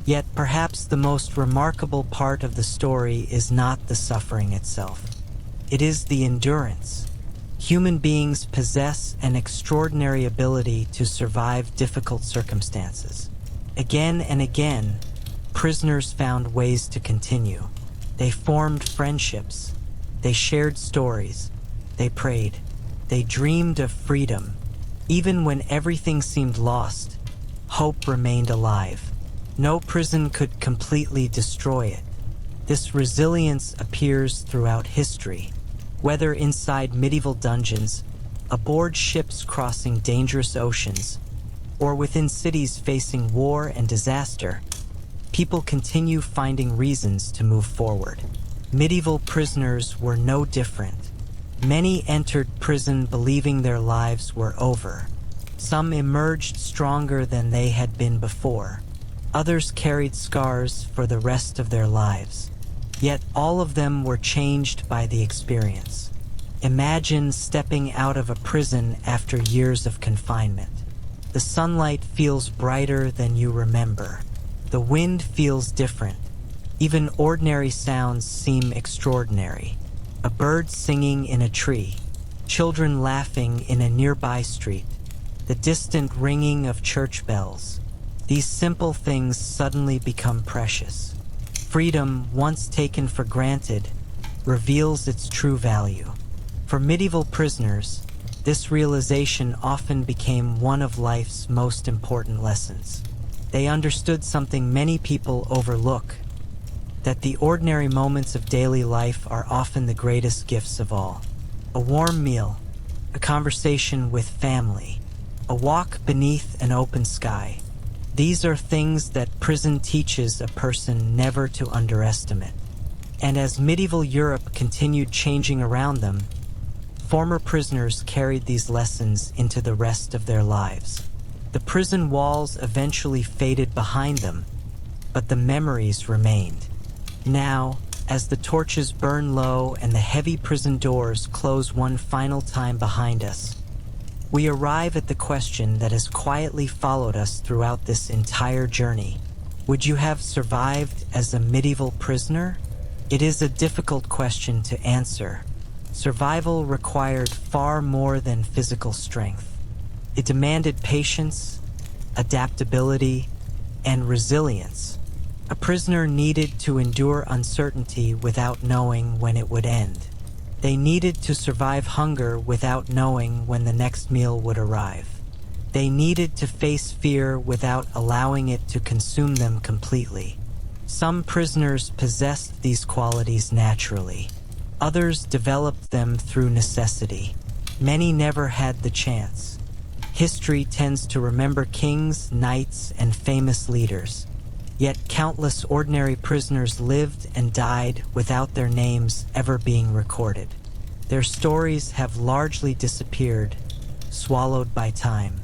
Yet perhaps the most remarkable part of the story is not the suffering itself. It is the endurance. Human beings possess an extraordinary ability to survive difficult circumstances. Again and again, prisoners found ways to continue. They formed friendships. They shared stories. They prayed. They dreamed of freedom. Even when everything seemed lost, hope remained alive. No prison could completely destroy it. This resilience appears throughout history. Whether inside medieval dungeons, aboard ships crossing dangerous oceans, or within cities facing war and disaster, people continue finding reasons to move forward. Medieval prisoners were no different. Many entered prison believing their lives were over. Some emerged stronger than they had been before. Others carried scars for the rest of their lives. Yet all of them were changed by the experience. Imagine stepping out of a prison after years of confinement. The sunlight feels brighter than you remember. The wind feels different. Even ordinary sounds seem extraordinary. A bird singing in a tree, children laughing in a nearby street, the distant ringing of church bells. These simple things suddenly become precious. Freedom, once taken for granted, reveals its true value. For medieval prisoners, this realization often became one of life's most important lessons. They understood something many people overlook, that the ordinary moments of daily life are often the greatest gifts of all. A warm meal, a conversation with family, a walk beneath an open sky. These are things that prison teaches a person never to underestimate. And as medieval Europe continued changing around them, former prisoners carried these lessons into the rest of their lives. The prison walls eventually faded behind them, but the memories remained. Now, as the torches burn low and the heavy prison doors close one final time behind us, we arrive at the question that has quietly followed us throughout this entire journey. Would you have survived as a medieval prisoner? It is a difficult question to answer. Survival required far more than physical strength. It demanded patience, adaptability, and resilience. A prisoner needed to endure uncertainty without knowing when it would end. They needed to survive hunger without knowing when the next meal would arrive. They needed to face fear without allowing it to consume them completely. Some prisoners possessed these qualities naturally. Others developed them through necessity. Many never had the chance. History tends to remember kings, knights, and famous leaders. Yet countless ordinary prisoners lived and died without their names ever being recorded. Their stories have largely disappeared, swallowed by time.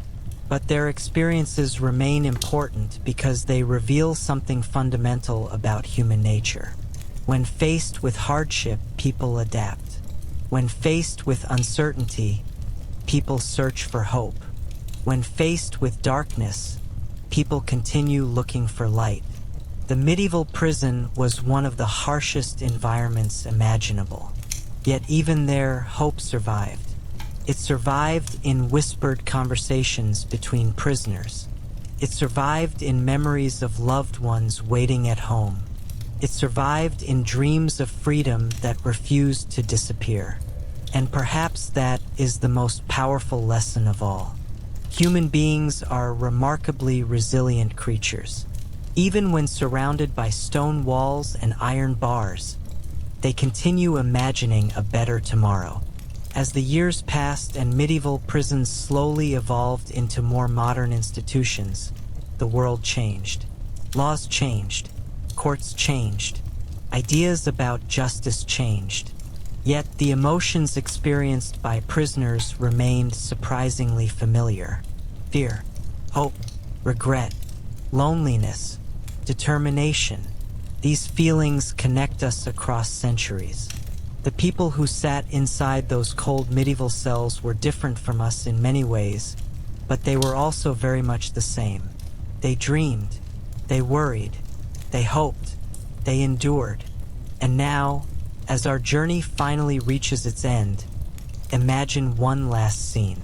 But their experiences remain important because they reveal something fundamental about human nature. When faced with hardship, people adapt. When faced with uncertainty, people search for hope. When faced with darkness, people continue looking for light. The medieval prison was one of the harshest environments imaginable. Yet even there, hope survived. It survived in whispered conversations between prisoners. It survived in memories of loved ones waiting at home. It survived in dreams of freedom that refused to disappear. And perhaps that is the most powerful lesson of all. Human beings are remarkably resilient creatures. Even when surrounded by stone walls and iron bars, they continue imagining a better tomorrow. As the years passed and medieval prisons slowly evolved into more modern institutions, the world changed. Laws changed. Courts changed. Ideas about justice changed. Yet the emotions experienced by prisoners remained surprisingly familiar. Fear, hope, regret, loneliness, determination. These feelings connect us across centuries. The people who sat inside those cold medieval cells were different from us in many ways, but they were also very much the same. They dreamed, they worried, they hoped, they endured. And now, as our journey finally reaches its end, imagine one last scene.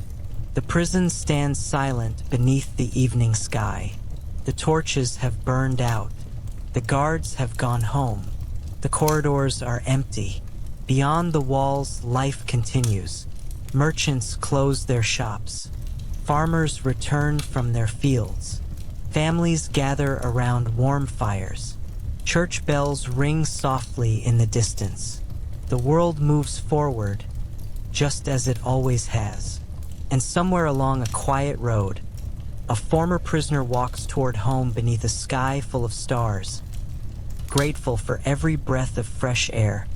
The prison stands silent beneath the evening sky. The torches have burned out. The guards have gone home. The corridors are empty. Beyond the walls, life continues. Merchants close their shops. Farmers return from their fields. Families gather around warm fires. Church bells ring softly in the distance. The world moves forward, just as it always has. And somewhere along a quiet road, a former prisoner walks toward home beneath a sky full of stars, grateful for every breath of fresh air,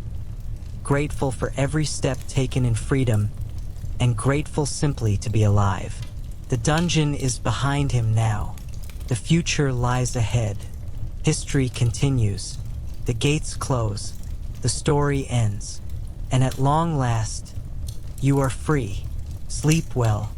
grateful for every step taken in freedom, and grateful simply to be alive. The dungeon is behind him now. The future lies ahead. History continues. The gates close. The story ends. And at long last, you are free. Sleep well.